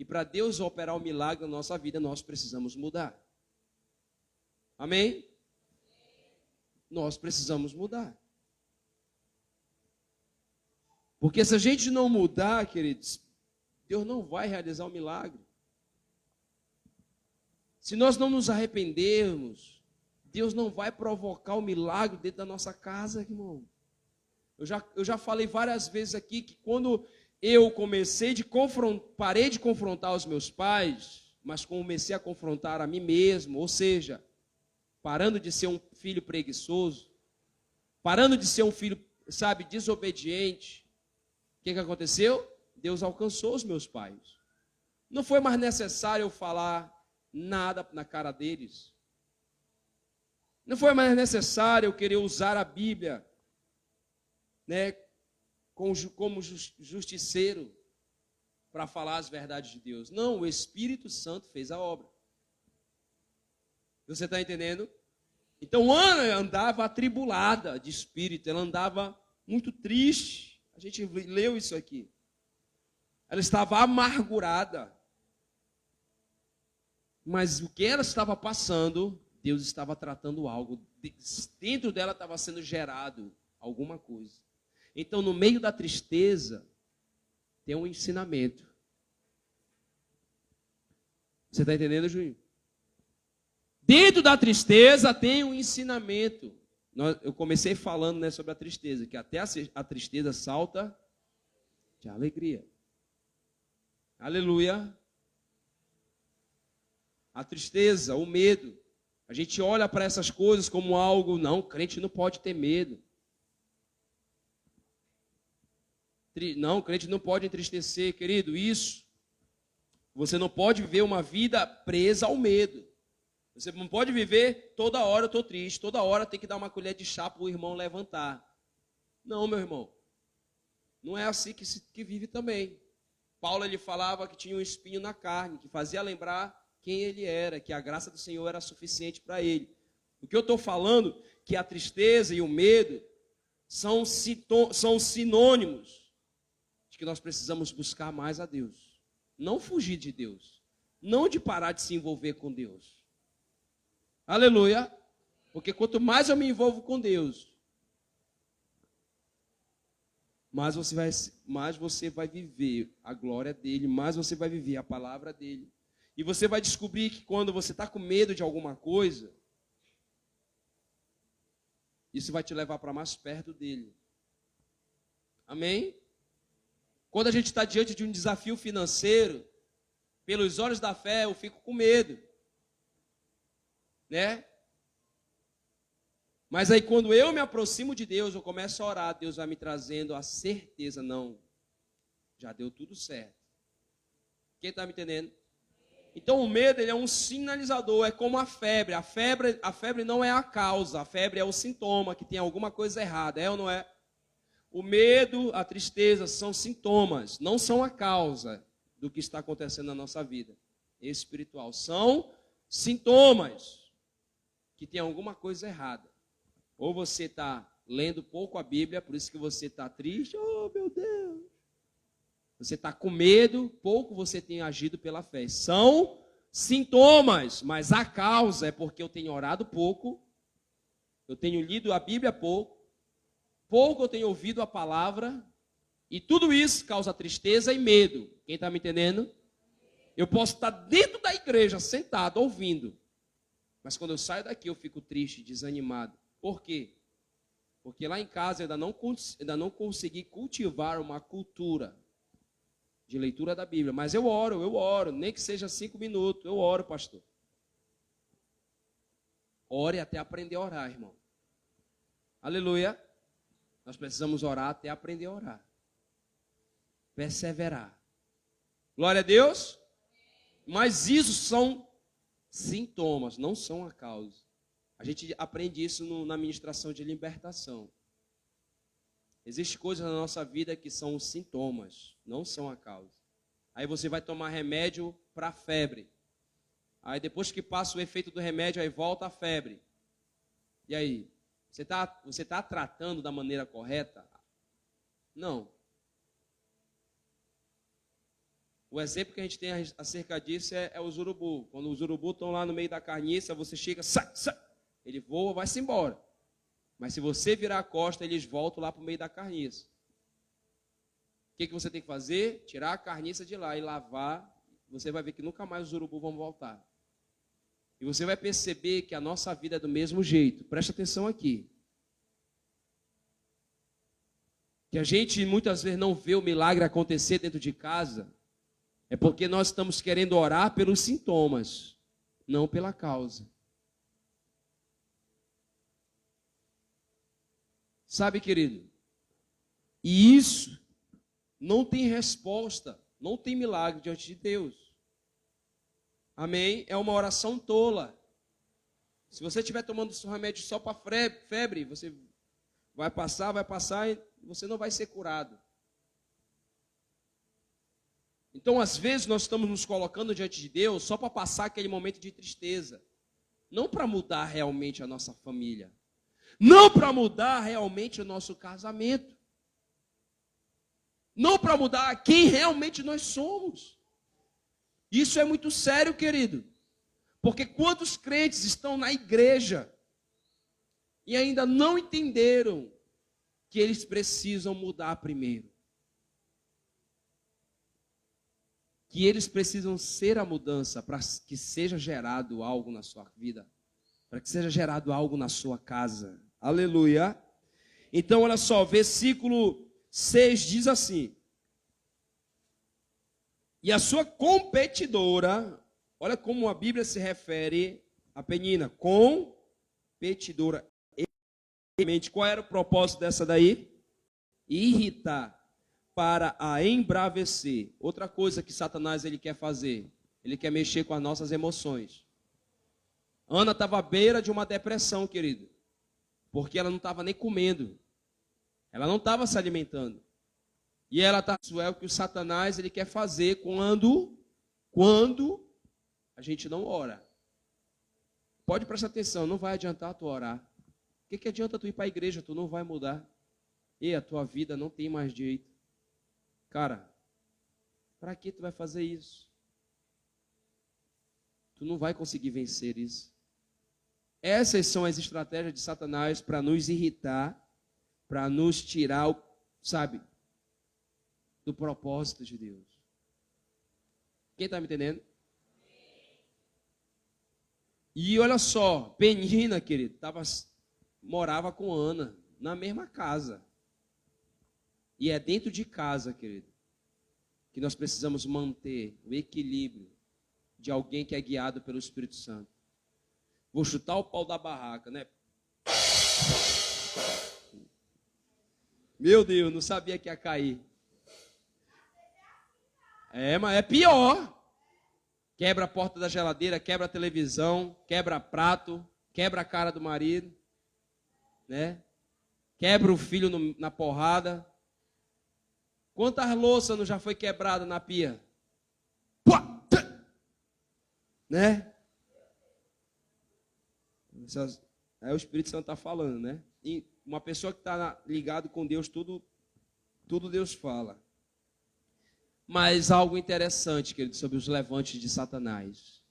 Speaker 1: E para Deus operar o milagre na nossa vida, nós precisamos mudar. Amém? Nós precisamos mudar. Porque se a gente não mudar, queridos, Deus não vai realizar o milagre. Se nós não nos arrependermos, Deus não vai provocar o milagre dentro da nossa casa, irmão. Eu já falei várias vezes aqui que quando eu parei de confrontar os meus pais, mas comecei a confrontar a mim mesmo, ou seja, parando de ser um filho preguiçoso, parando de ser um filho, sabe, desobediente, o que aconteceu? Deus alcançou os meus pais. Não foi mais necessário eu falar nada na cara deles. Não foi mais necessário eu querer usar a Bíblia, né, como justiceiro para falar as verdades de Deus. Não, o Espírito Santo fez a obra. Você está entendendo? Então Ana andava atribulada de espírito, ela andava muito triste. A gente leu isso aqui. Ela estava amargurada. Mas o que ela estava passando, Deus estava tratando algo. Dentro dela estava sendo gerado alguma coisa. Então, no meio da tristeza, tem um ensinamento. Você está entendendo, Juninho? Dentro da tristeza tem um ensinamento. Eu comecei falando, né, sobre a tristeza, que até a tristeza salta de alegria. Aleluia. A tristeza, o medo. A gente olha para essas coisas como algo, não, crente não pode ter medo. Não, crente não pode entristecer, querido, isso. Você não pode viver uma vida presa ao medo. Você não pode viver toda hora eu estou triste, toda hora tem que dar uma colher de chá para o irmão levantar. Não, meu irmão. Não é assim que vive também. Paulo, ele falava que tinha um espinho na carne, que fazia lembrar quem ele era, que a graça do Senhor era suficiente para ele. O que eu estou falando, que a tristeza e o medo são sinônimos de que nós precisamos buscar mais a Deus. Não fugir de Deus. Não de parar de se envolver com Deus. Aleluia. Porque quanto mais eu me envolvo com Deus, mais você vai viver a glória dele, mais você vai viver a palavra dele. E você vai descobrir que quando você está com medo de alguma coisa, isso vai te levar para mais perto dele. Amém? Quando a gente está diante de um desafio financeiro, pelos olhos da fé, eu fico com medo. Né? Mas aí quando eu me aproximo de Deus, eu começo a orar, Deus vai me trazendo a certeza, não, já deu tudo certo. Quem está me entendendo? Então o medo, ele é um sinalizador, é como a febre. A febre não é a causa, a febre é o sintoma, que tem alguma coisa errada, é ou não é? O medo, a tristeza são sintomas, não são a causa do que está acontecendo na nossa vida espiritual. São sintomas que tem alguma coisa errada. Ou você está lendo pouco a Bíblia, por isso que você está triste, oh meu Deus. Você está com medo, pouco você tem agido pela fé. São sintomas, mas a causa é porque eu tenho orado pouco, eu tenho lido a Bíblia pouco eu tenho ouvido a palavra, e tudo isso causa tristeza e medo. Quem está me entendendo? Eu posso estar dentro da igreja, sentado, ouvindo. Mas quando eu saio daqui, eu fico triste, desanimado. Por quê? Porque lá em casa eu ainda não consegui cultivar uma cultura de leitura da Bíblia. Mas eu oro, nem que seja 5 minutos. Eu oro, pastor. Ore até aprender a orar, irmão. Aleluia. Nós precisamos orar até aprender a orar. Perseverar. Glória a Deus. Mas isso são sintomas, não são a causa. A gente aprende isso na ministração de libertação. Existem coisas na nossa vida que são os sintomas, não são a causa. Aí você vai tomar remédio para febre. Aí depois que passa o efeito do remédio, aí volta a febre. E aí? Você tá tratando da maneira correta? Não. O exemplo que a gente tem acerca disso é os urubu. Quando os urubus estão lá no meio da carniça, você chega, sai. Ele voa, vai-se embora. Mas se você virar a costa, eles voltam lá para o meio da carniça. O que você tem que fazer? Tirar a carniça de lá e lavar. Você vai ver que nunca mais os urubus vão voltar. E você vai perceber que a nossa vida é do mesmo jeito. Presta atenção aqui. Que a gente muitas vezes não vê o milagre acontecer dentro de casa, é porque nós estamos querendo orar pelos sintomas, não pela causa. Sabe, querido? E isso não tem resposta, não tem milagre diante de Deus. Amém? É uma oração tola. Se você estiver tomando seu remédio só para febre, você vai passar e você não vai ser curado. Então, às vezes, nós estamos nos colocando diante de Deus só para passar aquele momento de tristeza. Não para mudar realmente a nossa família. Não para mudar realmente o nosso casamento. Não para mudar quem realmente nós somos. Isso é muito sério, querido. Porque quantos crentes estão na igreja e ainda não entenderam que eles precisam mudar primeiro. Que eles precisam ser a mudança para que seja gerado algo na sua vida. Para que seja gerado algo na sua casa. Aleluia. Então, olha só, versículo 6 diz assim. E a sua competidora, olha como a Bíblia se refere a Penina, competidora. Qual era o propósito dessa daí? Irritar, para a embravecer. Outra coisa que Satanás ele quer fazer, ele quer mexer com as nossas emoções. Ana estava à beira de uma depressão, querido, porque ela não estava nem comendo, ela não estava se alimentando. E ela está, isso é o que o Satanás ele quer fazer quando a gente não ora. Pode prestar atenção, não vai adiantar tu orar. O que adianta tu ir para a igreja, tu não vai mudar. E a tua vida não tem mais jeito. Cara, para que tu vai fazer isso? Tu não vai conseguir vencer isso. Essas são as estratégias de Satanás para nos irritar, para nos tirar, do propósito de Deus. Quem está me entendendo? E olha só, Penina, querido, morava com Ana, na mesma casa. E é dentro de casa, querido, que nós precisamos manter o equilíbrio de alguém que é guiado pelo Espírito Santo. Vou chutar o pau da barraca, né? Meu Deus, não sabia que ia cair. Mas é pior. Quebra a porta da geladeira, quebra a televisão, quebra prato, quebra a cara do marido, né? Quebra o filho na porrada. Quantas louças não já foi quebrada na pia? Né? Aí o Espírito Santo está falando, né? E uma pessoa que está ligado com Deus, tudo Deus fala. Mas algo interessante, querido, sobre os levantes de Satanás.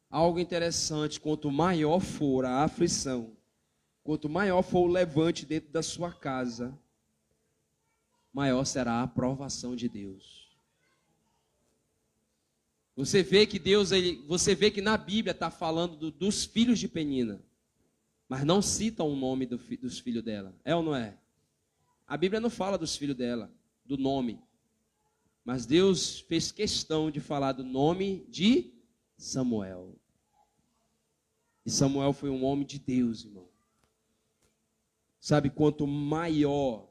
Speaker 1: Algo interessante, quanto maior for a aflição, quanto maior for o levante dentro da sua casa, maior será a aprovação de Deus. Você vê que você vê que na Bíblia está falando dos filhos de Penina, mas não cita o nome dos filhos dela. É ou não é? A Bíblia não fala dos filhos dela, do nome. Mas Deus fez questão de falar do nome de Samuel. E Samuel foi um homem de Deus, irmão. Sabe, quanto maior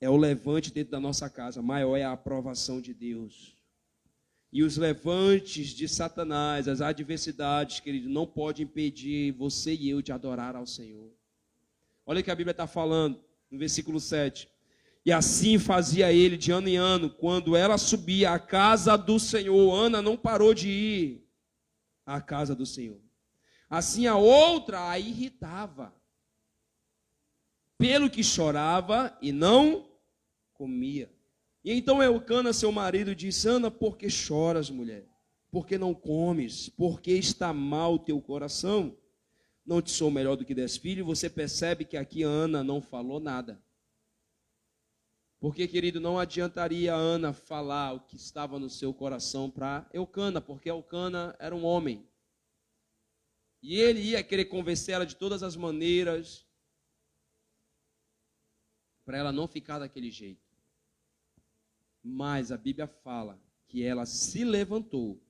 Speaker 1: é o levante dentro da nossa casa, maior é a aprovação de Deus. E os levantes de Satanás, as adversidades, querido, não podem impedir você e eu de adorar ao Senhor. Olha o que a Bíblia está falando, no versículo 7. E assim fazia ele de ano em ano, quando ela subia à casa do Senhor. Ana não parou de ir à casa do Senhor. Assim a outra a irritava, pelo que chorava e não comia. E então Eucana, seu marido, disse: Ana, por que choras, mulher? Por que não comes? Por que está mal o teu coração? Não te sou melhor do que 10 filhos? Você percebe que aqui Ana não falou nada. Porque, querido, não adiantaria a Ana falar o que estava no seu coração para Eucana, porque Eucana era um homem. E ele ia querer convencer ela de todas as maneiras para ela não ficar daquele jeito. Mas a Bíblia fala que ela se levantou.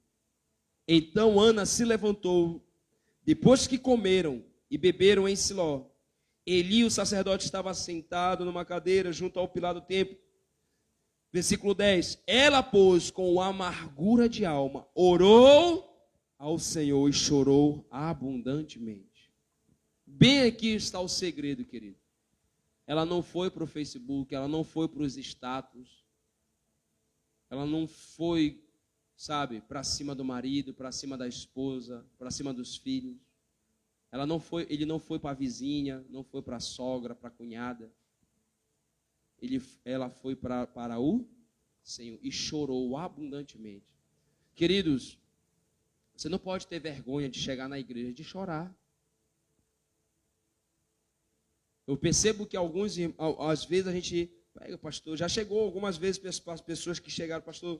Speaker 1: Então Ana se levantou, depois que comeram e beberam em Siló. Eli, o sacerdote, estava sentado numa cadeira junto ao pilar do templo. Versículo 10. Ela, pois, com amargura de alma, orou ao Senhor e chorou abundantemente. Bem aqui está o segredo, querido. Ela não foi para o Facebook, ela não foi para os status. Ela não foi, sabe, para cima do marido, para cima da esposa, para cima dos filhos. Ele não foi para a vizinha, não foi para a sogra, para a cunhada. Ela foi para o Senhor e chorou abundantemente. Queridos, você não pode ter vergonha de chegar na igreja, de chorar. Eu percebo que às vezes a gente... Pega, pastor, já chegou algumas vezes para as pessoas que chegaram, pastor,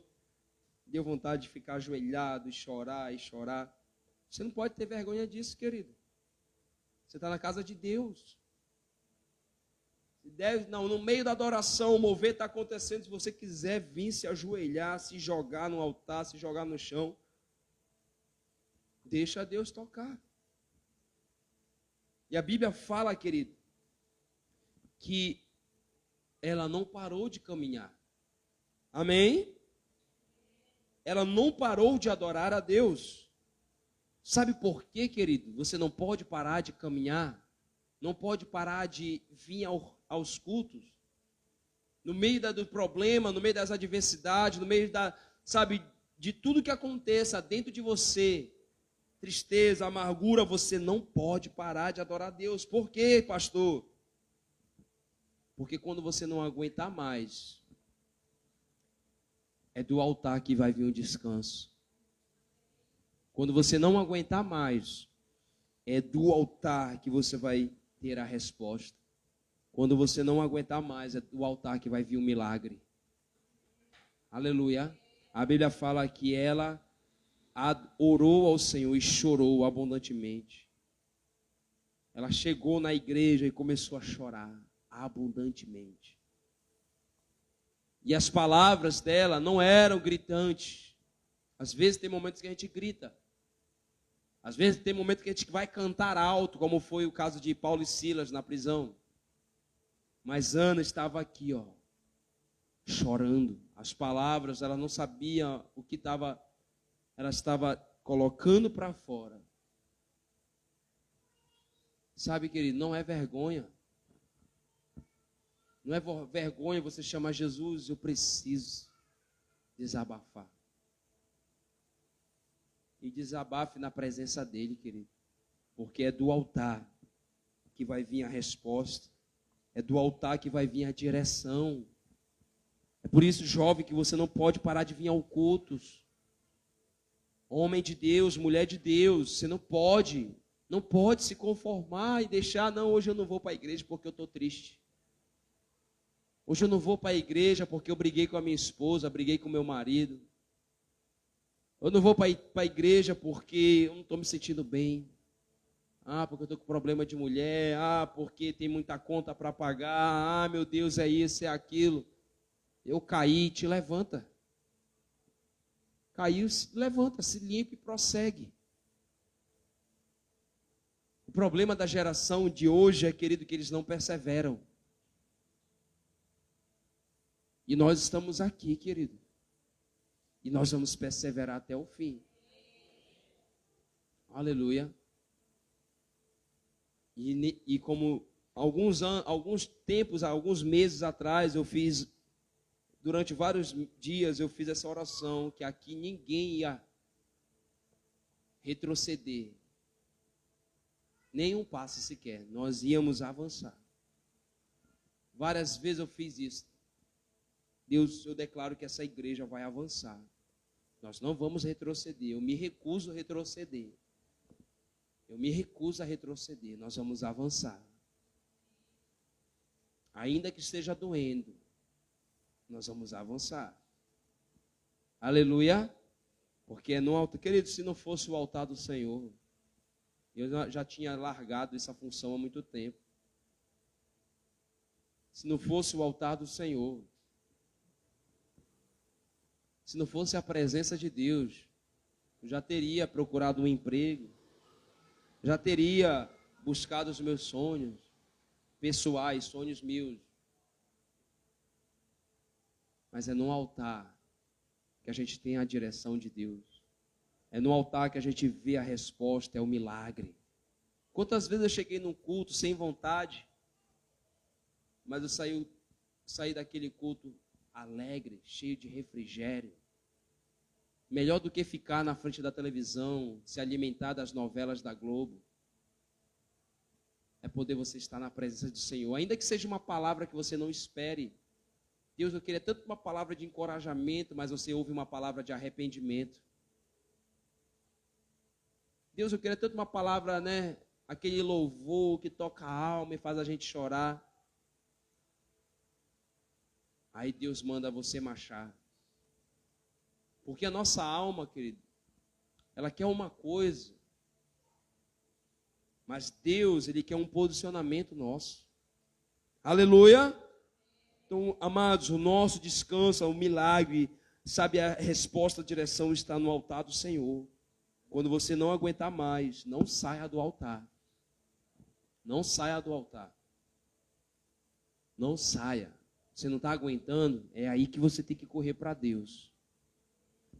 Speaker 1: deu vontade de ficar ajoelhado e chorar e chorar. Você não pode ter vergonha disso, querido. Você está na casa de Deus. No meio da adoração, o mover está acontecendo. Se você quiser vir se ajoelhar, se jogar no altar, se jogar no chão, deixa Deus tocar. E a Bíblia fala, querido, que ela não parou de caminhar. Amém? Ela não parou de adorar a Deus. Sabe por quê, querido? Você não pode parar de caminhar. Não pode parar de vir aos cultos. No meio do problema, no meio das adversidades, no meio de tudo que aconteça dentro de você. Tristeza, amargura, você não pode parar de adorar a Deus. Por quê, pastor? Porque quando você não aguentar mais, é do altar que vai vir o descanso. Quando você não aguentar mais, é do altar que você vai ter a resposta. Quando você não aguentar mais, é do altar que vai vir o milagre. Aleluia. A Bíblia fala que ela orou ao Senhor e chorou abundantemente. Ela chegou na igreja e começou a chorar abundantemente. E as palavras dela não eram gritantes. Às vezes tem momentos que a gente grita. Às vezes tem momentos que a gente vai cantar alto, como foi o caso de Paulo e Silas na prisão. Mas Ana estava aqui, chorando. As palavras, ela não sabia o que ela estava colocando para fora. Sabe, querido, não é vergonha. Não é vergonha você chamar Jesus, eu preciso desabafar. E desabafe na presença dele, querido. Porque é do altar que vai vir a resposta. É do altar que vai vir a direção. É por isso, jovem, que você não pode parar de vir ao cultos. Homem de Deus, mulher de Deus, você não pode se conformar e deixar, não, hoje eu não vou para a igreja porque eu estou triste. Hoje eu não vou para a igreja porque eu briguei com a minha esposa, briguei com o meu marido. Eu não vou para a igreja porque eu não estou me sentindo bem. Ah, porque eu estou com problema de mulher. Ah, porque tem muita conta para pagar. Ah, meu Deus, é isso, é aquilo. Eu caí, te levanta. Caiu, se levanta, se limpa e prossegue. O problema da geração de hoje é, querido, que eles não perseveram. E nós estamos aqui, querido. E nós vamos perseverar até o fim. Aleluia. E como alguns meses atrás, durante vários dias, eu fiz essa oração, que aqui ninguém ia retroceder. Nem um passo sequer. Nós íamos avançar. Várias vezes eu fiz isso. Deus, eu declaro que essa igreja vai avançar. Nós não vamos retroceder. Eu me recuso a retroceder. Eu me recuso a retroceder. Nós vamos avançar. Ainda que esteja doendo, nós vamos avançar. Aleluia. Porque é no altar. Querido, se não fosse o altar do Senhor, eu já tinha largado essa função há muito tempo. Se não fosse o altar do Senhor, se não fosse a presença de Deus, eu já teria procurado um emprego, já teria buscado os meus sonhos pessoais, sonhos meus. Mas é no altar que a gente tem a direção de Deus. É no altar que a gente vê a resposta, é o milagre. Quantas vezes eu cheguei num culto sem vontade, mas eu saí daquele culto alegre, cheio de refrigério. Melhor do que ficar na frente da televisão, se alimentar das novelas da Globo. É poder você estar na presença do Senhor. Ainda que seja uma palavra que você não espere. Deus, eu queria tanto uma palavra de encorajamento, mas você ouve uma palavra de arrependimento. Deus, eu queria tanto uma palavra, né? Aquele louvor que toca a alma e faz a gente chorar. Aí Deus manda você marchar. Porque a nossa alma, querido, ela quer uma coisa. Mas Deus, Ele quer um posicionamento nosso. Aleluia! Então, amados, o nosso descanso, o milagre, sabe, a resposta, a direção está no altar do Senhor. Quando você não aguentar mais, não saia do altar. Não saia do altar. Não saia. Você não está aguentando, é aí que você tem que correr para Deus.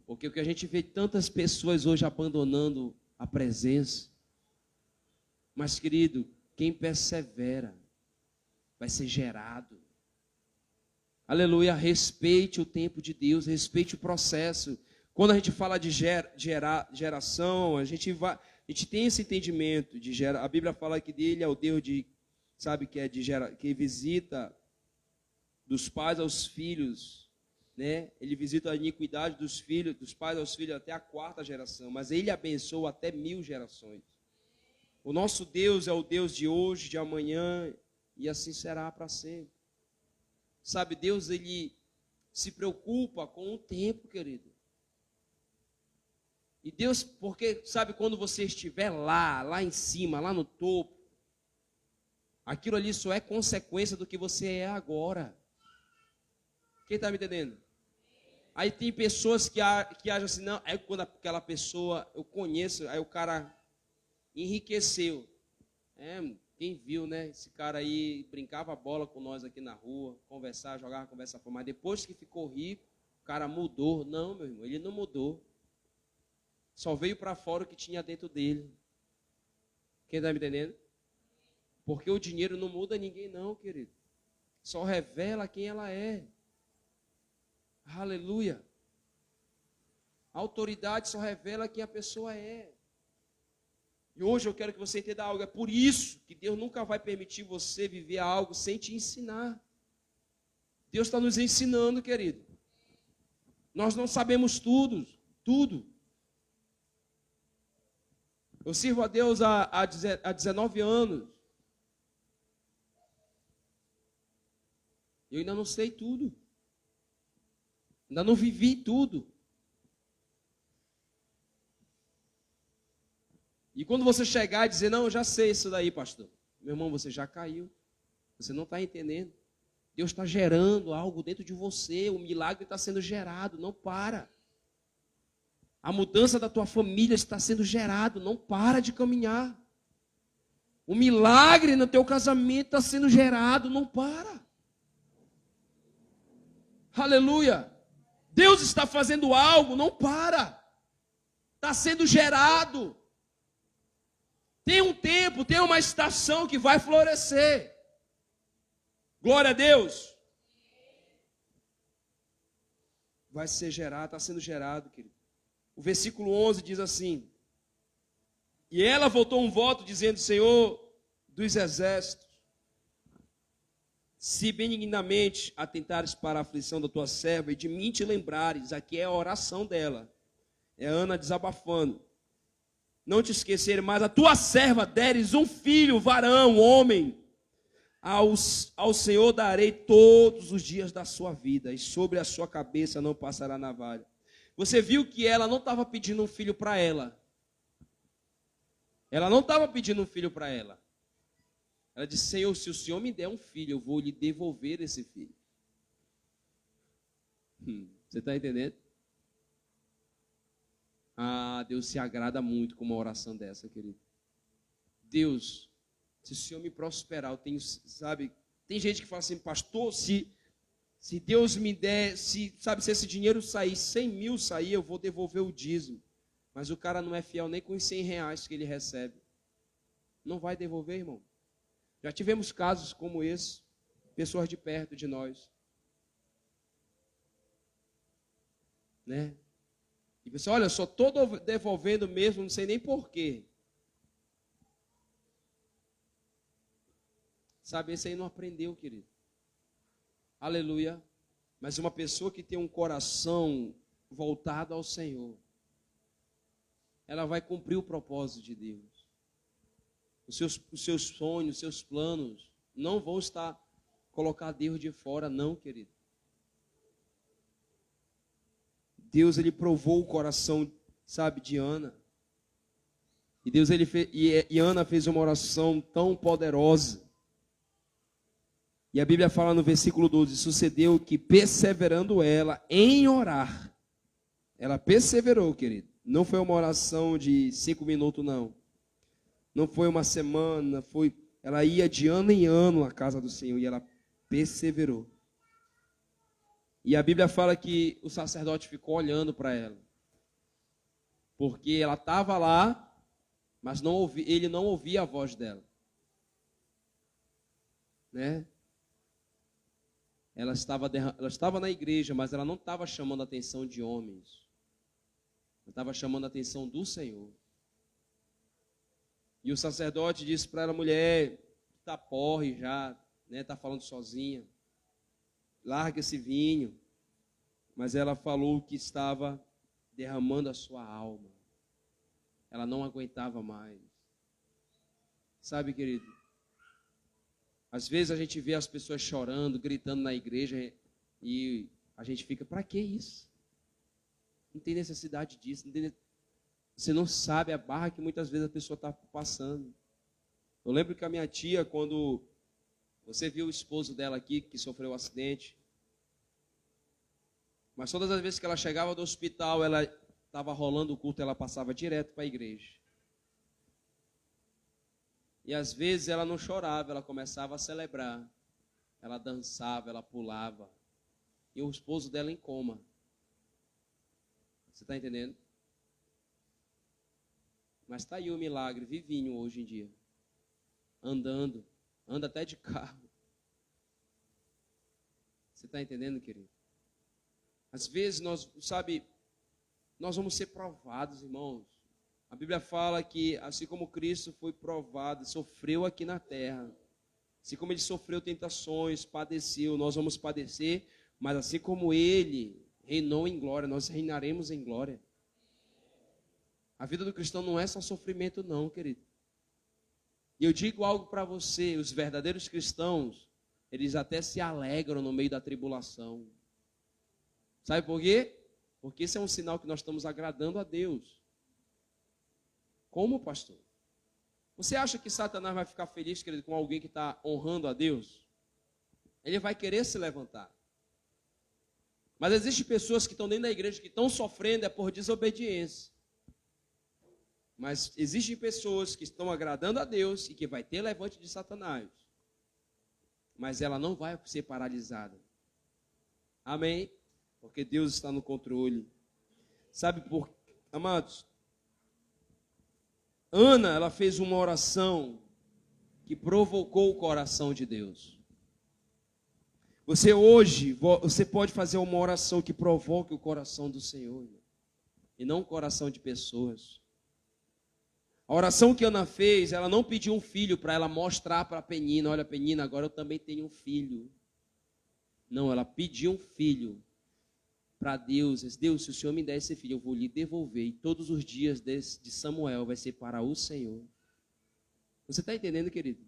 Speaker 1: Porque o que a gente vê tantas pessoas hoje abandonando a presença. Mas, querido, quem persevera vai ser gerado. Aleluia, respeite o tempo de Deus, respeite o processo. Quando a gente fala de geração, a gente tem esse entendimento de gerar. A Bíblia fala que dele é o Deus que visita dos pais aos filhos, né? Ele visita a iniquidade dos pais aos filhos até a 4ª geração, mas ele abençoa até 1000 gerações. O nosso Deus é o Deus de hoje, de amanhã, e assim será para sempre. Sabe, Deus, Ele se preocupa com o tempo, querido. E Deus, porque, sabe, quando você estiver lá em cima, lá no topo, aquilo ali só é consequência do que você é agora. Quem está me entendendo? Aí tem pessoas que agem assim, não, aí quando aquela pessoa, eu conheço, aí o cara enriqueceu. Quem viu, né? Esse cara aí brincava bola com nós aqui na rua, jogava conversa fora, mas depois que ficou rico, o cara mudou. Não, meu irmão, ele não mudou. Só veio para fora o que tinha dentro dele. Quem está me entendendo? Porque o dinheiro não muda ninguém não, querido. Só revela quem ela é. Aleluia. A autoridade só revela quem a pessoa é. E hoje eu quero que você entenda algo. É por isso que Deus nunca vai permitir você viver algo sem te ensinar. Deus está nos ensinando, querido. Nós não sabemos tudo. Eu sirvo a Deus há 19 anos. Eu ainda não sei tudo. Ainda não vivi tudo. E quando você chegar e dizer, não, eu já sei isso daí, pastor. Meu irmão, você já caiu. Você não está entendendo. Deus está gerando algo dentro de você. O milagre está sendo gerado. Não para. A mudança da tua família está sendo gerado. Não para de caminhar. O milagre no teu casamento está sendo gerado. Não para. Aleluia. Deus está fazendo algo. Não para. Está sendo gerado. Tem um tempo, tem uma estação que vai florescer. Glória a Deus. Vai ser gerado, está sendo gerado, querido. O versículo 11 diz assim: e ela voltou um voto dizendo, Senhor dos exércitos, se benignamente atentares para a aflição da tua serva e de mim te lembrares, aqui é a oração dela, é Ana desabafando, não te esquecer, mas a tua serva deres um filho, varão, homem, ao Senhor darei todos os dias da sua vida, e sobre a sua cabeça não passará navalha. Você viu que ela não estava pedindo um filho para ela. Ela não estava pedindo um filho para ela. Ela disse, Senhor, se o Senhor me der um filho, eu vou lhe devolver esse filho. Você está entendendo? Ah, Deus se agrada muito com uma oração dessa, querido. Deus, se o Senhor me prosperar, eu tenho, sabe, tem gente que fala assim, pastor, se Deus me der, se esse dinheiro sair, 100 mil sair, eu vou devolver o dízimo. Mas o cara não é fiel nem com os 100 reais que ele recebe. Não vai devolver, irmão. Já tivemos casos como esse, pessoas de perto de nós. Né? E você, olha, eu só estou devolvendo mesmo, não sei nem porquê. Sabe, esse aí não aprendeu, querido. Aleluia. Mas uma pessoa que tem um coração voltado ao Senhor, ela vai cumprir o propósito de Deus. Os seus sonhos, os seus planos não vão estar colocar Deus de fora, não, querido. Deus, ele provou o coração, sabe, de Ana. E Deus, e Ana fez uma oração tão poderosa. E a Bíblia fala no versículo 12, sucedeu que perseverando ela em orar, ela perseverou, querido. Não foi uma oração de 5 minutos, não. Não foi uma semana, ela ia de ano em ano à casa do Senhor e ela perseverou. E a Bíblia fala que o sacerdote ficou olhando para ela. Porque ela estava lá, mas ele não ouvia a voz dela. Né? Ela estava na igreja, mas ela não estava chamando a atenção de homens. Ela estava chamando a atenção do Senhor. E o sacerdote disse para ela, mulher, está porre já, né? Está falando sozinha. Larga esse vinho. Mas ela falou que estava derramando a sua alma. Ela não aguentava mais. Sabe, querido? Às vezes a gente vê as pessoas chorando, gritando na igreja e a gente fica, para que isso? Não tem necessidade disso. Você não sabe a barra que muitas vezes a pessoa está passando. Eu lembro que a minha tia, quando você viu o esposo dela aqui, que sofreu um acidente, mas todas as vezes que ela chegava do hospital, ela estava rolando o culto, ela passava direto para a igreja. E às vezes ela não chorava, ela começava a celebrar. Ela dançava, ela pulava. E o esposo dela em coma. Você está entendendo? Mas está aí o milagre, vivinho hoje em dia. Andando, anda até de carro. Você está entendendo, querido? Às vezes nós vamos ser provados, irmãos. A Bíblia fala que assim como Cristo foi provado, sofreu aqui na terra, assim como ele sofreu tentações, padeceu, nós vamos padecer, mas assim como ele reinou em glória, nós reinaremos em glória. A vida do cristão não é só sofrimento não, querido. E eu digo algo para você, os verdadeiros cristãos, eles até se alegram no meio da tribulação. Sabe por quê? Porque isso é um sinal que nós estamos agradando a Deus. Como, pastor? Você acha que Satanás vai ficar feliz, querido, com alguém que está honrando a Deus? Ele vai querer se levantar. Mas existem pessoas que estão dentro da igreja que estão sofrendo por desobediência. Mas existem pessoas que estão agradando a Deus e que vai ter levante de Satanás. Mas ela não vai ser paralisada. Amém? Porque Deus está no controle. Sabe por quê? Amados, Ana, ela fez uma oração que provocou o coração de Deus. Você hoje, você pode fazer uma oração que provoque o coração do Senhor, irmão, e não o coração de pessoas. A oração que Ana fez, ela não pediu um filho para ela mostrar para a Penina, olha Penina, agora eu também tenho um filho. Não, ela pediu um filho para Deus. Deus, se o Senhor me der esse filho, eu vou lhe devolver. E todos os dias de Samuel vai ser para o Senhor. Você está entendendo, querido?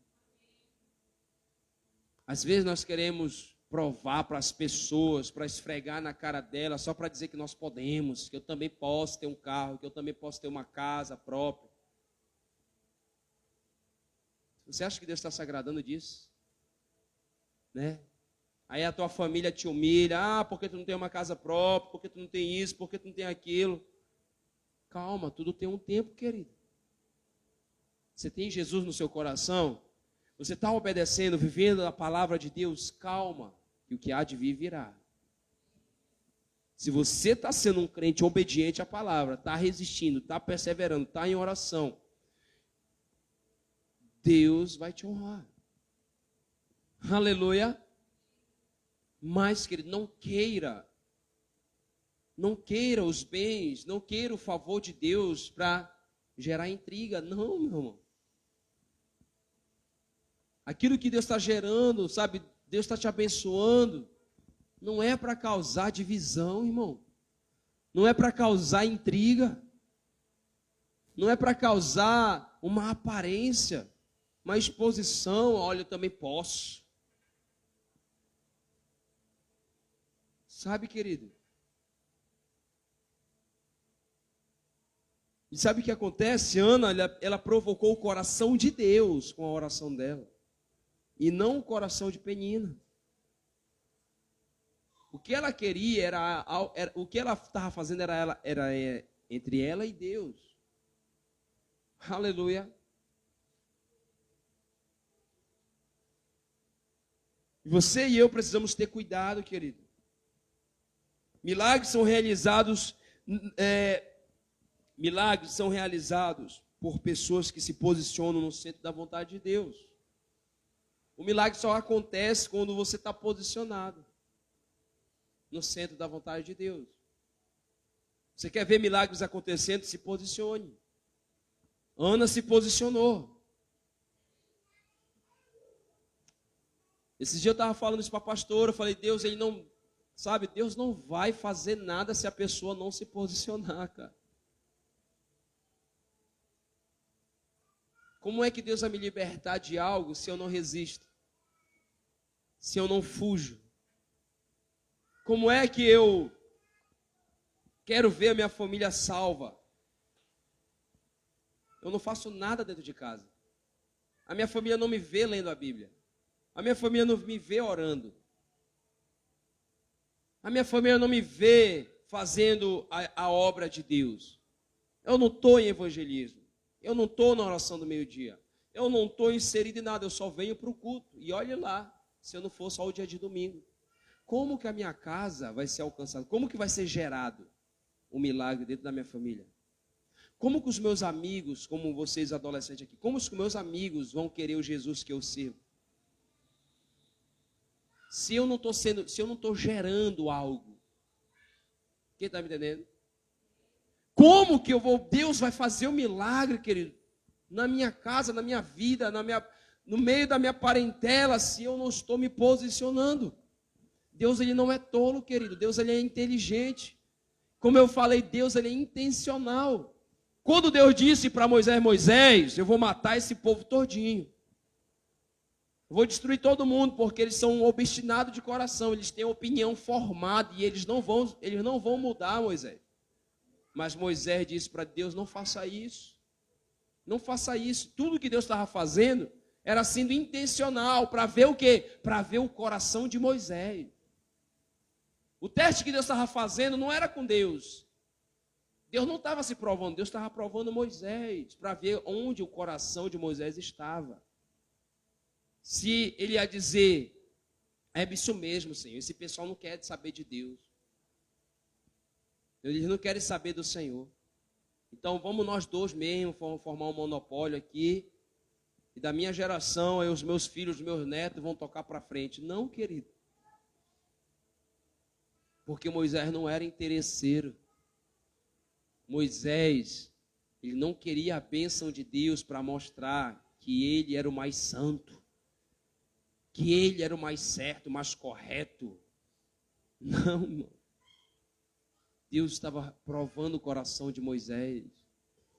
Speaker 1: Às vezes nós queremos provar para as pessoas, para esfregar na cara delas, só para dizer que nós podemos, que eu também posso ter um carro, que eu também posso ter uma casa própria. Você acha que Deus está se agradando disso? Né? Aí a tua família te humilha, porque tu não tem uma casa própria, porque tu não tem isso, porque tu não tem aquilo. Calma, tudo tem um tempo, querido. Você tem Jesus no seu coração? Você está obedecendo, vivendo a palavra de Deus? Calma, que o que há de vir virá. Se você está sendo um crente obediente à palavra, está resistindo, está perseverando, está em oração, Deus vai te honrar. Aleluia. Mas, querido, não queira os bens, não queira o favor de Deus para gerar intriga. Não, meu irmão. Aquilo que Deus está gerando, sabe, Deus está te abençoando, não é para causar divisão, irmão. Não é para causar intriga. Não é para causar uma aparência, uma exposição. Olha, eu também posso. Sabe, querido? E sabe o que acontece? Ana, ela provocou o coração de Deus com a oração dela. E não o coração de Penina. O que ela queria o que ela estava fazendo era entre ela e Deus. Aleluia. E você e eu precisamos ter cuidado, querido. Milagres são realizados por pessoas que se posicionam no centro da vontade de Deus. O milagre só acontece quando você está posicionado no centro da vontade de Deus. Você quer ver milagres acontecendo? Se posicione. Ana se posicionou. Esse dia eu estava falando isso para a pastora, eu falei, Deus, Deus não vai fazer nada se a pessoa não se posicionar, cara. Como é que Deus vai me libertar de algo se eu não resisto? Se eu não fujo? Como é que eu quero ver a minha família salva? Eu não faço nada dentro de casa. A minha família não me vê lendo a Bíblia. A minha família não me vê orando. A minha família não me vê fazendo a obra de Deus. Eu não estou em evangelismo. Eu não estou na oração do meio-dia. Eu não estou inserido em nada. Eu só venho para o culto. E olhe lá, se eu não for só o dia de domingo. Como que a minha casa vai ser alcançada? Como que vai ser gerado um milagre dentro da minha família? Como que os meus amigos, como vocês adolescentes aqui, como os meus amigos vão querer o Jesus que eu sirvo? Se eu não estou gerando algo. Quem está me entendendo? Como que Deus vai fazer um milagre, querido, na minha casa, na minha vida, no meio da minha parentela, se eu não estou me posicionando? Deus, ele não é tolo, querido. Deus, ele é inteligente. Como eu falei, Deus, ele é intencional. Quando Deus disse para Moisés, eu vou matar esse povo todinho. Eu vou destruir todo mundo, porque eles são obstinados de coração, eles têm opinião formada e eles não vão mudar, Moisés. Mas Moisés disse para Deus, não faça isso.
Speaker 4: Não faça isso. Tudo que Deus estava fazendo era sendo intencional, para ver o quê? Para ver o coração de Moisés. O teste que Deus estava fazendo não era com Deus. Deus não estava se provando, Deus estava provando Moisés, para ver onde o coração de Moisés estava. Se ele ia dizer, é isso mesmo, Senhor, esse pessoal não quer saber de Deus. Eles não querem saber do Senhor. Então vamos nós dois mesmo formar um monopólio aqui. E da minha geração, aí os meus filhos, os meus netos vão tocar para frente. Não, querido. Porque Moisés não era interesseiro. Moisés, ele não queria a bênção de Deus para mostrar que ele era o mais santo. Que ele era o mais certo, o mais correto. Não, irmão. Deus estava provando o coração de Moisés.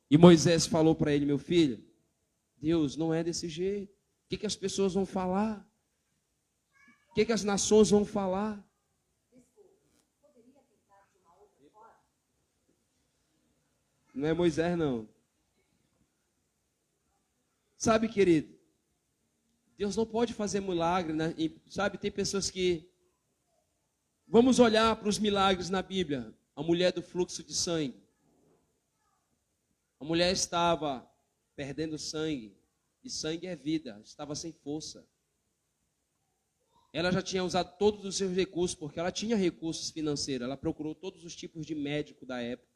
Speaker 4: E Moisés falou para ele, meu filho, Deus não é desse jeito. O que as pessoas vão falar? O que as nações vão falar? Não é Moisés, não. Sabe, querido, Deus não pode fazer milagre, né? E, sabe, tem pessoas que... Vamos olhar para os milagres na Bíblia. A mulher do fluxo de sangue. A mulher estava perdendo sangue. E sangue é vida. Estava sem força. Ela já tinha usado todos os seus recursos, porque ela tinha recursos financeiros. Ela procurou todos os tipos de médico da época.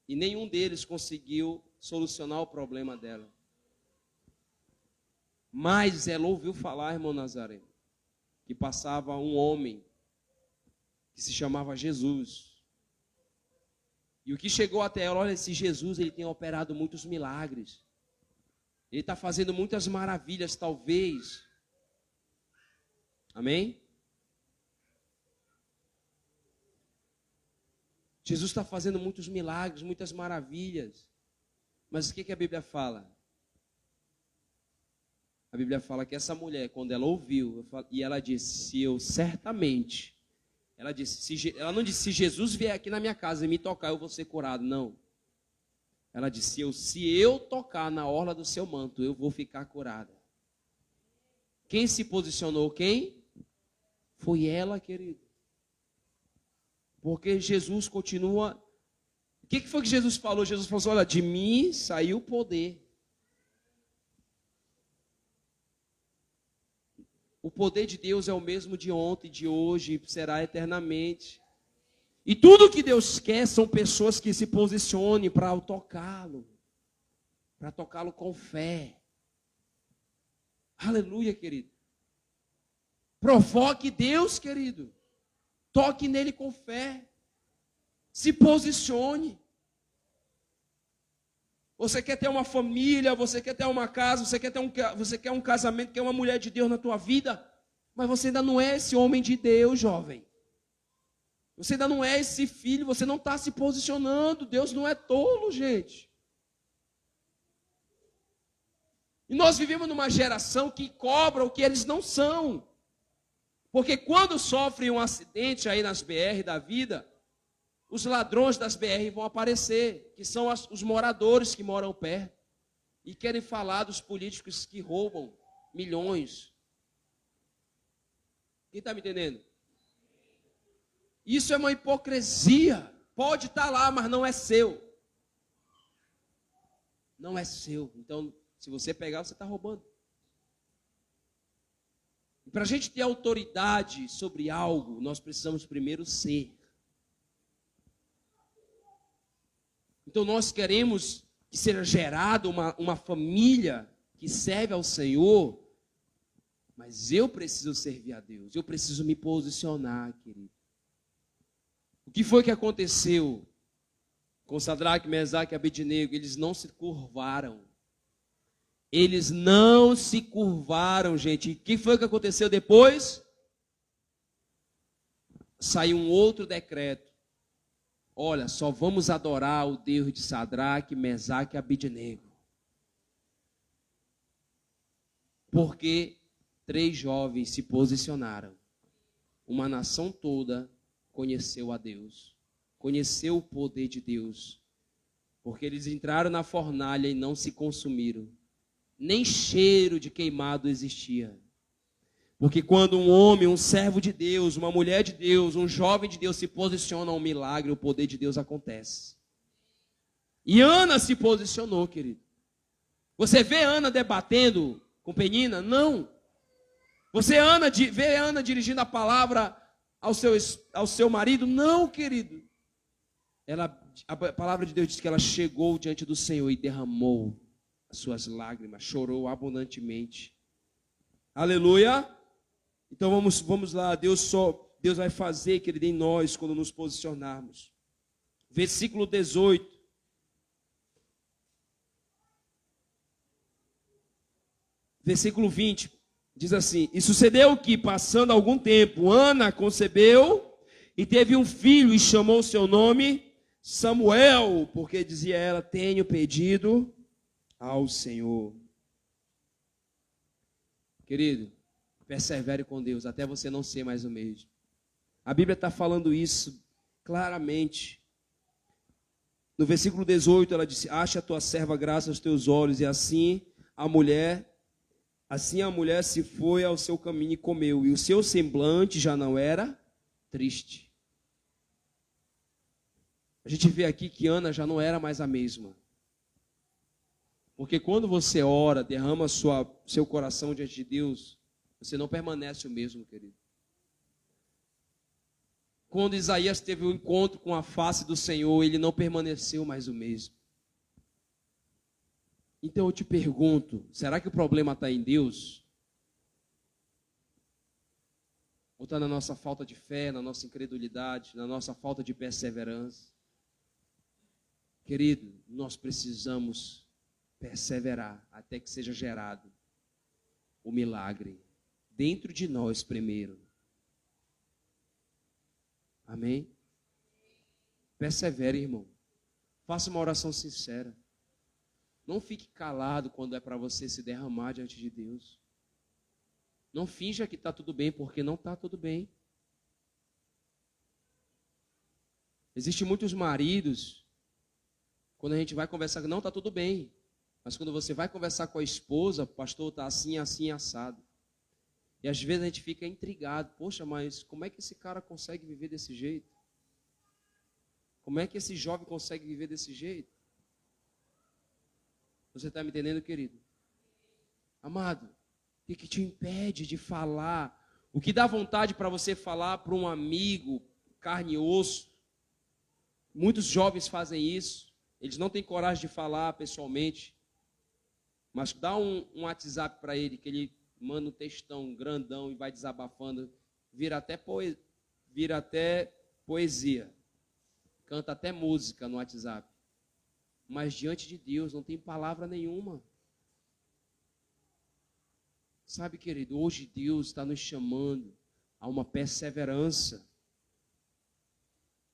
Speaker 4: E nenhum deles conseguiu solucionar o problema dela. Mas ela ouviu falar, irmão Nazareno, que passava um homem que se chamava Jesus. E o que chegou até ela, olha, esse Jesus, ele tem operado muitos milagres. Ele está fazendo muitas maravilhas, talvez. Amém? Jesus está fazendo muitos milagres, muitas maravilhas. Mas o que a Bíblia fala? A Bíblia fala que essa mulher, quando ela ouviu, e ela disse, se eu certamente, ela não disse, se Jesus vier aqui na minha casa e me tocar, eu vou ser curado. Não. Ela disse, se eu tocar na orla do seu manto, eu vou ficar curada. Quem se posicionou? Quem? Foi ela, querido. Porque Jesus continua... O que foi que Jesus falou? Jesus falou assim, olha, de mim saiu o poder. O poder de Deus é o mesmo de ontem, de hoje, e será eternamente. E tudo que Deus quer são pessoas que se posicionem para tocá-lo. Para tocá-lo com fé. Aleluia, querido. Provoque Deus, querido. Toque nele com fé. Se posicione. Você quer ter uma família, você quer ter uma casa, você quer um casamento, quer uma mulher de Deus na tua vida, mas você ainda não é esse homem de Deus, jovem. Você ainda não é esse filho, você não está se posicionando. Deus não é tolo, gente. E nós vivemos numa geração que cobra o que eles não são. Porque quando sofrem um acidente aí nas BR da vida, os ladrões das BR vão aparecer, que são os moradores que moram perto, e querem falar dos políticos que roubam milhões. Quem está me entendendo? Isso é uma hipocrisia. Pode estar lá, mas não é seu. Não é seu. Então, se você pegar, você está roubando. E para a gente ter autoridade sobre algo, nós precisamos primeiro ser. Então nós queremos que seja gerada uma família que serve ao Senhor, mas eu preciso servir a Deus, eu preciso me posicionar, querido. O que foi que aconteceu com Sadraque, Mesaque e Abednego? Eles não se curvaram. Eles não se curvaram, gente. E o que foi que aconteceu depois? Saiu um outro decreto. Olha, só vamos adorar o Deus de Sadraque, Mesaque e Abednego. Porque 3 jovens se posicionaram. Uma nação toda conheceu a Deus. Conheceu o poder de Deus. Porque eles entraram na fornalha e não se consumiram. Nem cheiro de queimado existia. Porque quando um homem, um servo de Deus, uma mulher de Deus, um jovem de Deus se posiciona a um milagre, o poder de Deus acontece. E Ana se posicionou, querido. Você vê Ana debatendo com Penina? Não. Você vê Ana dirigindo a palavra ao seu marido? Não, querido. A palavra de Deus diz que ela chegou diante do Senhor e derramou as suas lágrimas, chorou abundantemente. Aleluia. Então vamos lá, Deus vai fazer, querido, em nós quando nos posicionarmos. Versículo 18. Versículo 20, diz assim: E sucedeu que, passando algum tempo, Ana concebeu e teve um filho e chamou seu nome Samuel, porque dizia ela: tenho pedido ao Senhor. Querido, persevere com Deus até você não ser mais o mesmo. A Bíblia está falando isso claramente. No versículo 18 ela disse: acha a tua serva graça aos teus olhos. E assim a mulher se foi ao seu caminho e comeu, e o seu semblante já não era triste. A gente vê aqui que Ana já não era mais a mesma. Porque quando você ora, derrama seu coração diante de Deus, você não permanece o mesmo, querido. Quando Isaías teve um encontro com a face do Senhor, ele não permaneceu mais o mesmo. Então eu te pergunto, será que o problema está em Deus? Ou está na nossa falta de fé, na nossa incredulidade, na nossa falta de perseverança? Querido, nós precisamos perseverar até que seja gerado o milagre dentro de nós primeiro. Amém? Persevere, irmão. Faça uma oração sincera. Não fique calado quando é para você se derramar diante de Deus. Não finja que está tudo bem, porque não está tudo bem. Existem muitos maridos, quando a gente vai conversar, não está tudo bem. Mas quando você vai conversar com a esposa, pastor, está assim, assim, assado. E às vezes a gente fica intrigado. Poxa, mas como é que esse cara consegue viver desse jeito? Como é que esse jovem consegue viver desse jeito? Você está me entendendo, querido? Amado, o que te impede de falar? O que dá vontade para você falar para um amigo, carne e osso? Muitos jovens fazem isso. Eles não têm coragem de falar pessoalmente. Mas dá um WhatsApp para ele, que ele manda um textão grandão e vai desabafando. Vira até poesia. Canta até música no WhatsApp. Mas diante de Deus não tem palavra nenhuma. Sabe, querido, hoje Deus está nos chamando a uma perseverança.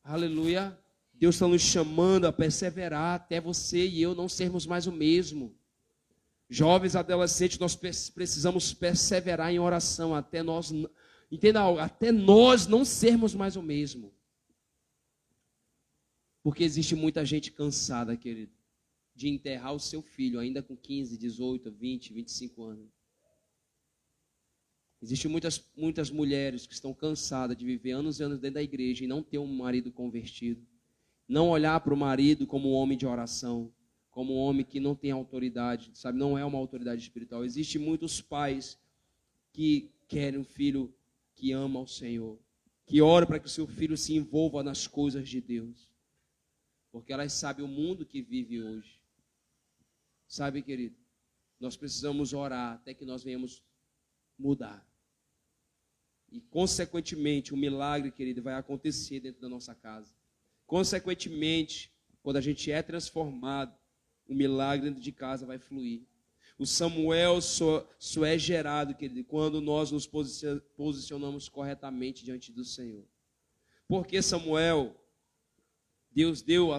Speaker 4: Aleluia. Deus está nos chamando a perseverar até você e eu não sermos mais o mesmo. Jovens, adolescentes, nós precisamos perseverar em oração até nós, entenda algo, até nós não sermos mais o mesmo. Porque existe muita gente cansada, querido, de enterrar o seu filho ainda com 15, 18, 20, 25 anos. Existem muitas mulheres que estão cansadas de viver anos e anos dentro da igreja e não ter um marido convertido. Não olhar para o marido como um homem de oração, como um homem que não tem autoridade, sabe? Não é uma autoridade espiritual. Existem muitos pais que querem um filho que ama ao Senhor, que ora para que o seu filho se envolva nas coisas de Deus. Porque elas sabem o mundo que vive hoje. Sabe, querido? Nós precisamos orar até que nós venhamos mudar. E, consequentemente, o milagre, querido, vai acontecer dentro da nossa casa. Consequentemente, quando a gente é transformado, o milagre dentro de casa vai fluir. O Samuel só é gerado, querido, quando nós nos posicionamos corretamente diante do Senhor. Porque Samuel, Deus deu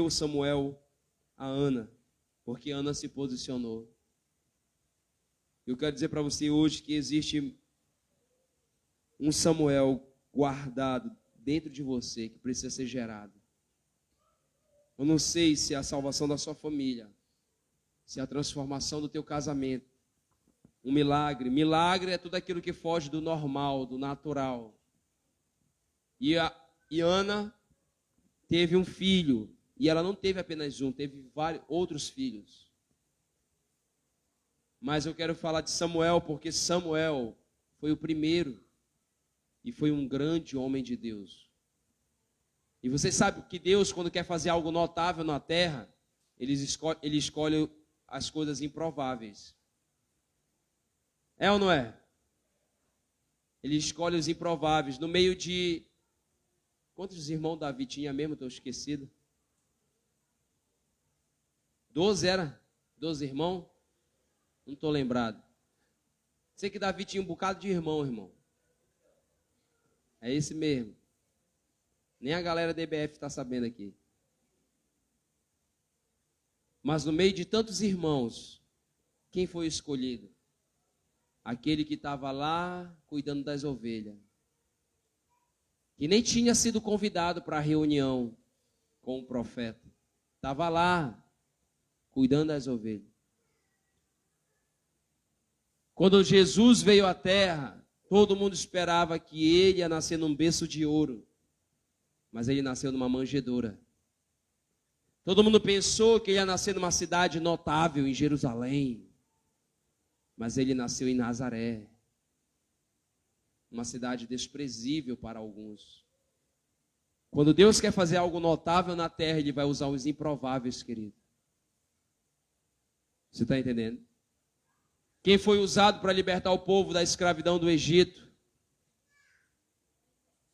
Speaker 4: Samuel a Ana, porque Ana se posicionou. Eu quero dizer para você hoje que existe um Samuel guardado dentro de você que precisa ser gerado. Eu não sei se é a salvação da sua família, se é a transformação do teu casamento. Um milagre. Milagre é tudo aquilo que foge do normal, do natural. E Ana teve um filho. E ela não teve apenas um, teve vários outros filhos. Mas eu quero falar de Samuel, porque Samuel foi o primeiro. E foi um grande homem de Deus. E você sabe que Deus, quando quer fazer algo notável na terra, Ele escolhe as coisas improváveis. É ou não é? Ele escolhe os improváveis. No meio de... Quantos irmãos Davi tinha mesmo? Estou esquecido. 12 era? 12 irmãos? Não estou lembrado. Sei que Davi tinha um bocado de irmão. É esse mesmo. Nem a galera da EBF está sabendo aqui. Mas no meio de tantos irmãos, quem foi escolhido? Aquele que estava lá cuidando das ovelhas. Que nem tinha sido convidado para a reunião com o profeta. Estava lá cuidando das ovelhas. Quando Jesus veio à terra, todo mundo esperava que ele ia nascer num berço de ouro. Mas ele nasceu numa manjedoura. Todo mundo pensou que ele ia nascer numa cidade notável em Jerusalém. Mas ele nasceu em Nazaré. Uma cidade desprezível para alguns. Quando Deus quer fazer algo notável na terra, Ele vai usar os improváveis, querido. Você está entendendo? Quem foi usado para libertar o povo da escravidão do Egito?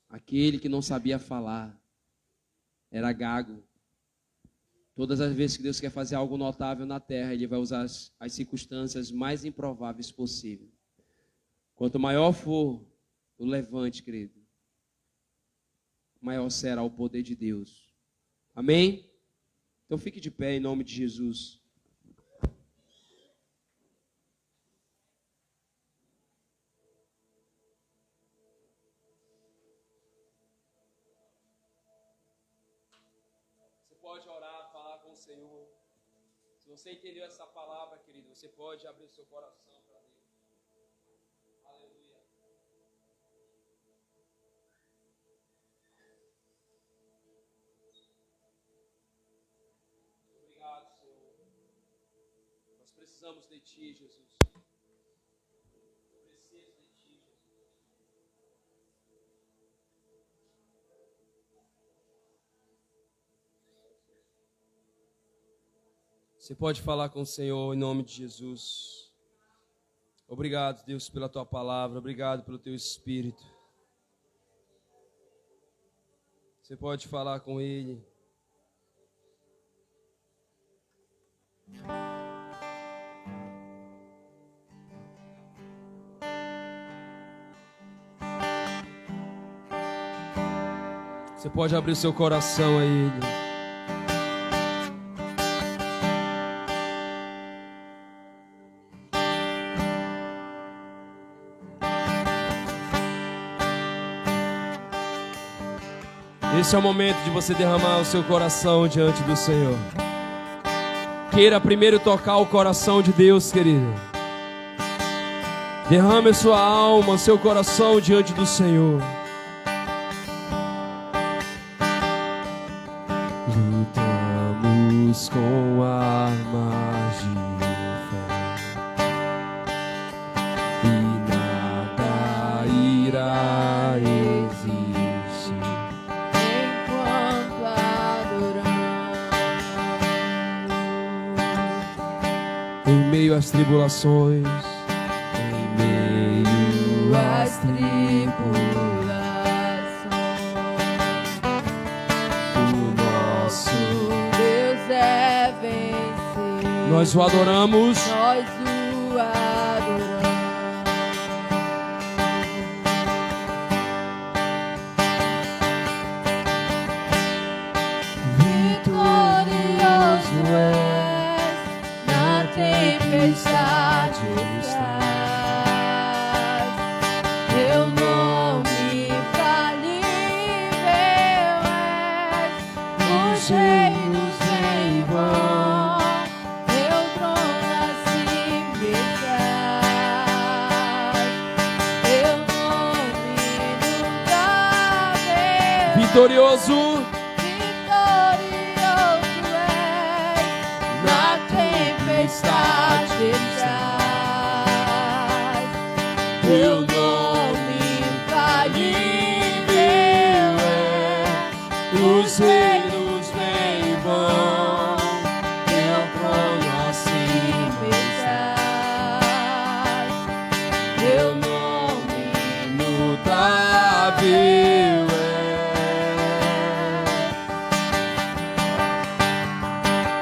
Speaker 4: Aquele que não sabia falar. Era gago. Todas as vezes que Deus quer fazer algo notável na terra, Ele vai usar as circunstâncias mais improváveis possível. Quanto maior for o levante, querido, maior será o poder de Deus. Amém? Então fique de pé em nome de Jesus. Você pode orar, falar com o Senhor. Se você entendeu essa palavra, querido, você pode abrir o seu coração para Deus. Aleluia. Obrigado, Senhor. Nós precisamos de Ti, Jesus. Eu preciso de Ti, Jesus. Você pode falar com o Senhor em nome de Jesus. Obrigado, Deus, pela Tua palavra. Obrigado pelo Teu Espírito. Você pode falar com Ele. Você pode abrir o seu coração a Ele. Esse é o momento de você derramar o seu coração diante do Senhor. Queira primeiro tocar o coração de Deus, querido. Derrame a sua alma, o seu coração diante do Senhor. Lutamos com armas de fé e nada irá existir
Speaker 2: enquanto adoramos.
Speaker 4: em meio às tribulações,
Speaker 2: Em meio às tribulações,
Speaker 4: o nosso
Speaker 2: Deus é vencer.
Speaker 4: nós o adoramos.
Speaker 2: Nós o adoramos. Vitorioso és, na tempestade estás. Teu nome infalível és, os reinos
Speaker 1: Vitorioso.
Speaker 2: Vitorioso és, na tempestade estás. Teu nome infalível é, os reinos vêm e vão, teu trono acima estás. Teu nome imutável é.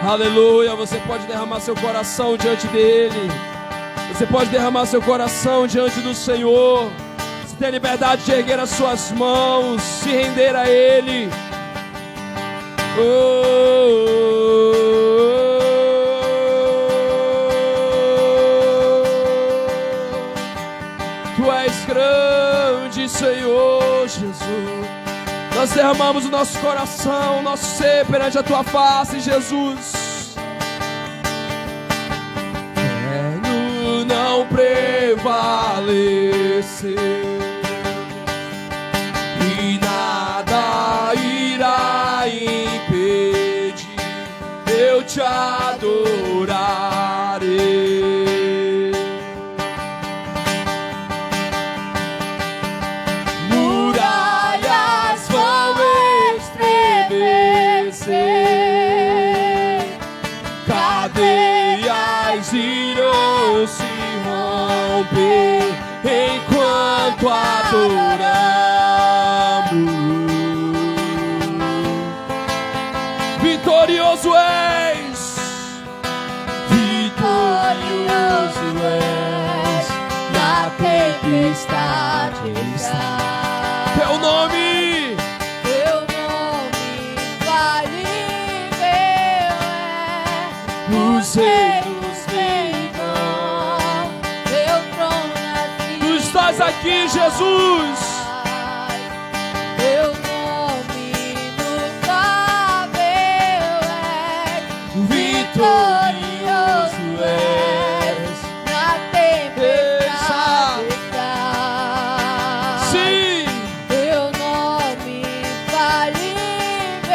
Speaker 1: Aleluia, você pode derramar seu coração diante dele. Você pode derramar seu coração diante do Senhor. Você tem a liberdade de erguer as suas mãos, se render a ele. Tu és grande, Senhor Jesus. Nós derramamos o nosso coração, o nosso ser perante a tua face, Jesus. Quero não prevalecer e nada irá impedir eu te adorarei. Muralhas vão estremecer, cadeias irão se romper enquanto adoramos. Vitorioso és, vitorioso és,
Speaker 2: Na tempestade estás.
Speaker 1: teu nome,
Speaker 2: infalível é,
Speaker 1: os reinos
Speaker 2: vêm e vão, teu trono acima
Speaker 1: tu estás aqui, Jesus.
Speaker 2: teu nome imutável é,
Speaker 1: Vitorioso és.
Speaker 2: na tempestade estás.
Speaker 1: Sim,
Speaker 2: Teu nome infalível é,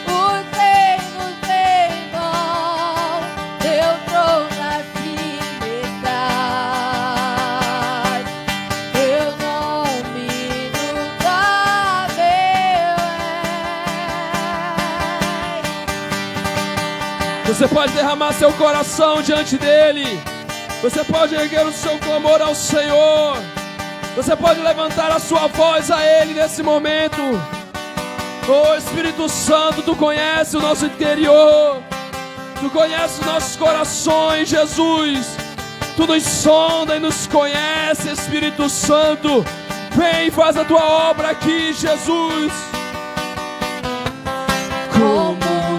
Speaker 2: os reinos vêm e vão, teu trono acima estás. Teu nome imutável é.
Speaker 1: você pode derramar seu coração diante dele. Você pode erguer o seu clamor ao Senhor. Você pode levantar a sua voz a ele nesse momento. Oh Espírito Santo, tu conheces o nosso interior. Tu conheces os nossos corações, Jesus. Tu nos sonda e nos conhece, Espírito Santo. Vem, faz a tua obra aqui, Jesus.
Speaker 2: Como um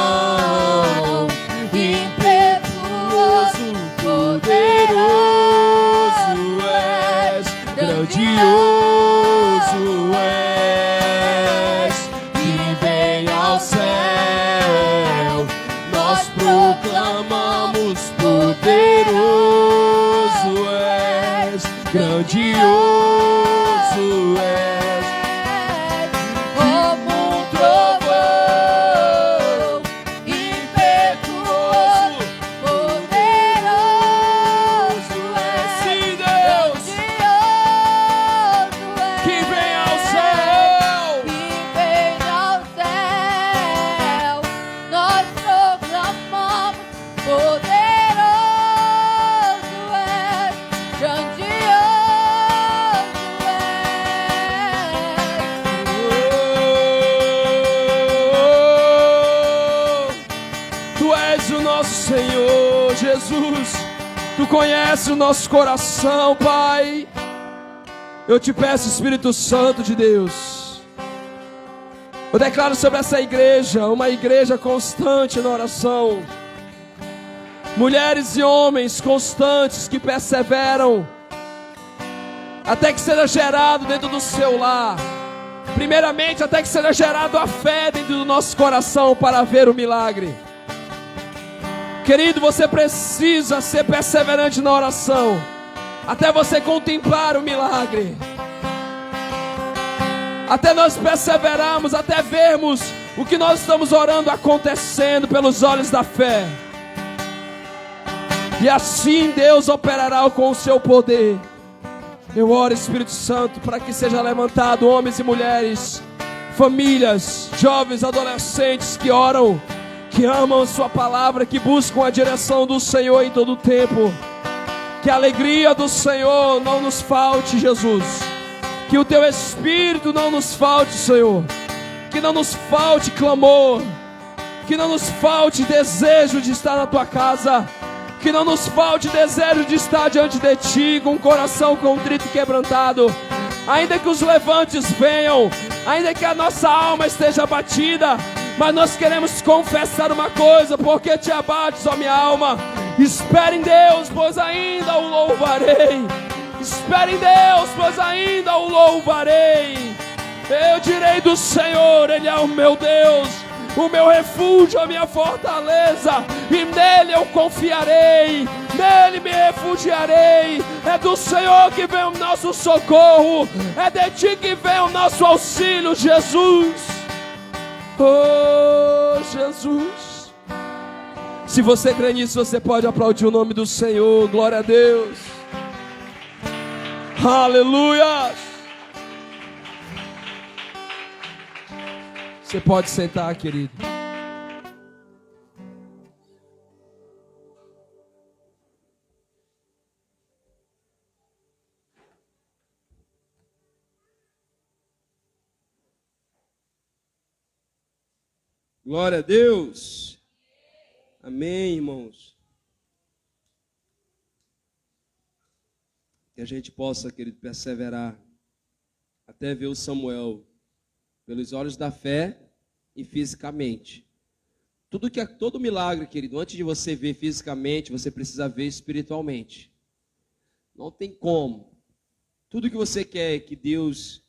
Speaker 2: trovão, impetuoso, poderoso és,
Speaker 1: grandioso és, que vem ao céu, nós proclamamos, poderoso és, grandioso és,
Speaker 2: como um trovão, impetuoso, poderoso és,
Speaker 1: sim, Deus,
Speaker 2: grandioso és,
Speaker 1: que vem ao céu,
Speaker 2: que vem ao céu, nós proclamamos, poderoso és, grandioso és.
Speaker 1: Tu és o nosso Senhor, Jesus. Tu conheces o nosso coração, Pai. Eu te peço, Espírito Santo de Deus. Eu declaro sobre essa igreja, uma igreja constante na oração. Mulheres e homens constantes que perseveram até que seja gerado dentro do seu lar. Primeiramente, até que seja gerado a fé dentro do nosso coração para ver o milagre. Querido, você precisa ser perseverante na oração até você contemplar o milagre. até nós perseverarmos, até vermos o que nós estamos orando acontecendo pelos olhos da fé. E assim Deus operará com o seu poder. Eu oro, Espírito Santo, para que seja levantado homens e mulheres, famílias, jovens, adolescentes que oram, que amam a sua palavra, que buscam a direção do Senhor em todo o tempo. Que a alegria do Senhor não nos falte, Jesus. Que o teu Espírito não nos falte, Senhor. Que não nos falte clamor. Que não nos falte desejo de estar na tua casa. Que não nos falte desejo de estar diante de ti com o coração contrito e quebrantado. Ainda que os levantes venham, ainda que a nossa alma esteja abatida, mas nós queremos confessar uma coisa: porque te abates, ó minha alma? Espere em Deus, pois ainda o louvarei. Espere em Deus, pois ainda o louvarei. Eu direi do Senhor, Ele é o meu Deus, o meu refúgio, a minha fortaleza, e nele eu confiarei, nele me refugiarei. É do Senhor que vem o nosso socorro, é de ti que vem o nosso auxílio, Jesus. Oh, Jesus. Se você crê nisso, você pode aplaudir o nome do Senhor. Glória a Deus. Aleluia. Você pode sentar, querido.
Speaker 4: Glória a Deus. Amém, irmãos. Que a gente possa, querido, perseverar até ver o Samuel pelos olhos da fé e fisicamente. Todo milagre, querido, antes de você ver fisicamente, você precisa ver espiritualmente. Não tem como. Tudo que você quer que Deus,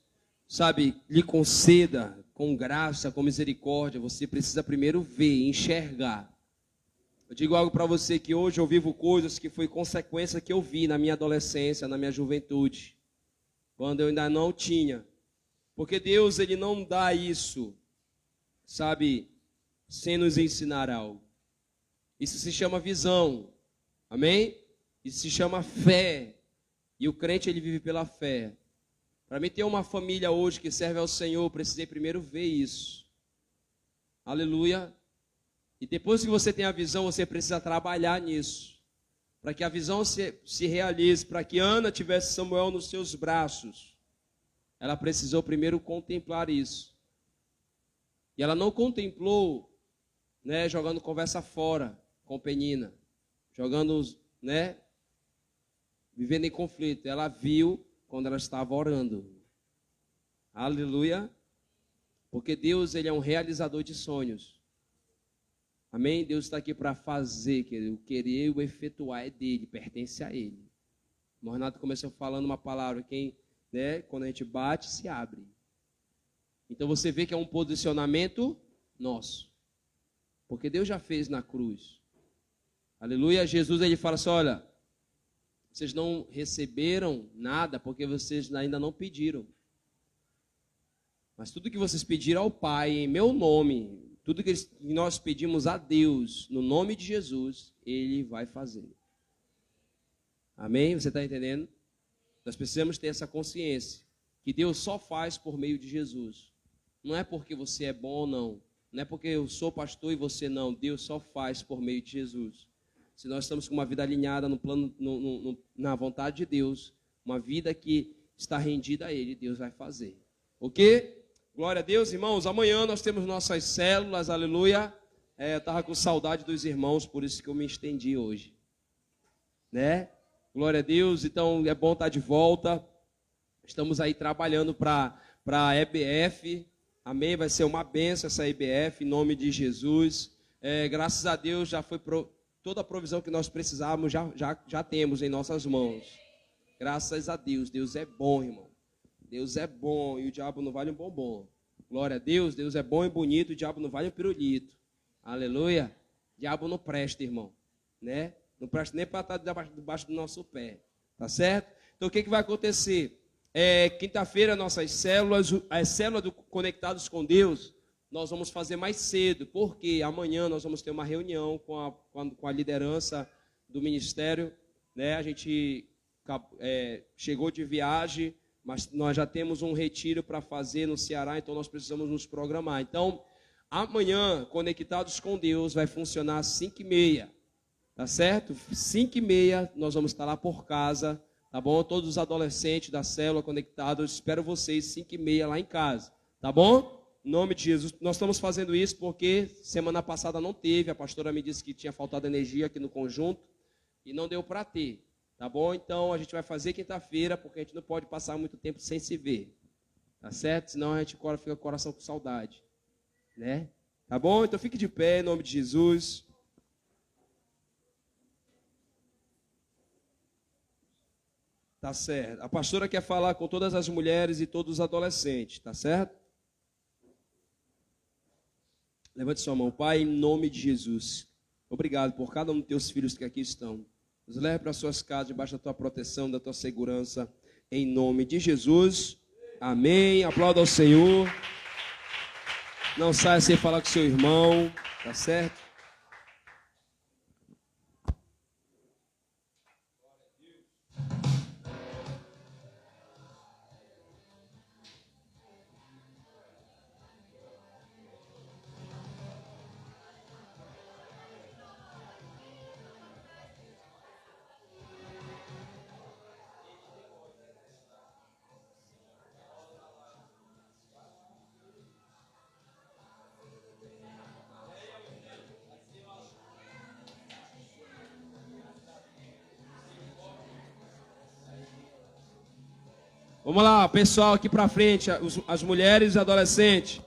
Speaker 4: lhe conceda com graça, com misericórdia, você precisa primeiro ver, enxergar. Eu digo algo para você, que hoje eu vivo coisas que foi consequência que eu vi na minha adolescência, na minha juventude, quando eu ainda não tinha. Porque Deus, Ele não dá isso, sem nos ensinar algo. Isso se chama visão, amém? Isso se chama fé, e o crente, ele vive pela fé. Para mim ter uma família hoje que serve ao Senhor, eu precisei primeiro ver isso. Aleluia. E depois que você tem a visão, você precisa trabalhar nisso. Para que a visão se realize, para que Ana tivesse Samuel nos seus braços, ela precisou primeiro contemplar isso. E ela não contemplou, jogando conversa fora com Penina, jogando, vivendo em conflito. Ela viu quando ela estava orando. Aleluia. Porque Deus, Ele é um realizador de sonhos. Amém? Deus está aqui para fazer, o querer e o efetuar é dele, pertence a ele. O Renato começou falando uma palavra, quando a gente bate, se abre. Então você vê que é um posicionamento nosso. Porque Deus já fez na cruz. Aleluia. Jesus, Ele fala assim, olha, vocês não receberam nada porque vocês ainda não pediram. Mas tudo que vocês pediram ao Pai, em meu nome, tudo que nós pedimos a Deus, no nome de Jesus, Ele vai fazer. Amém? Você está entendendo? Nós precisamos ter essa consciência, que Deus só faz por meio de Jesus. Não é porque você é bom ou não. Não é porque eu sou pastor e você não. Deus só faz por meio de Jesus. Se nós estamos com uma vida alinhada no plano, na vontade de Deus, uma vida que está rendida a Ele, Deus vai fazer. Ok? Glória a Deus, irmãos. Amanhã nós temos nossas células, aleluia. Eu estava com saudade dos irmãos, por isso que eu me estendi hoje. Glória a Deus. Então é bom estar de volta. Estamos aí trabalhando para a EBF. Amém? Vai ser uma bênção essa EBF, em nome de Jesus. Graças a Deus já foi toda a provisão que nós precisávamos, já temos em nossas mãos. Graças a Deus. Deus é bom, irmão. Deus é bom e o diabo não vale um bombom. Glória a Deus. Deus é bom e bonito, o diabo não vale um pirulito. Aleluia. O diabo não presta, irmão. Não presta nem para estar debaixo do nosso pé. Tá certo? Então o que vai acontecer? Quinta-feira, nossas células, as células do Conectados com Deus, nós vamos fazer mais cedo, porque amanhã nós vamos ter uma reunião com a liderança do ministério, né? A gente chegou de viagem, mas nós já temos um retiro para fazer no Ceará, então nós precisamos nos programar. Então, amanhã, Conectados com Deus, vai funcionar às 5h30, tá certo? 5h30, nós vamos estar lá por casa, tá bom? Todos os adolescentes da célula conectados, espero vocês 5h30 lá em casa, tá bom? Em nome de Jesus. Nós estamos fazendo isso porque semana passada não teve, a pastora me disse que tinha faltado energia aqui no conjunto e não deu para ter, tá bom? Então a gente vai fazer quinta-feira porque a gente não pode passar muito tempo sem se ver, tá certo? Senão a gente fica com o coração com saudade, né? Tá bom? Então fique de pé em nome de Jesus. Tá certo. A pastora quer falar com todas as mulheres e todos os adolescentes, tá certo? Levante sua mão. Pai, em nome de Jesus. Obrigado por cada um dos teus filhos que aqui estão. Nos leve para suas casas, debaixo da tua proteção, da tua segurança. Em nome de Jesus. Amém. Aplauda ao Senhor. Não saia sem falar com seu irmão, tá certo? Vamos lá, pessoal, aqui para frente, as mulheres e adolescentes.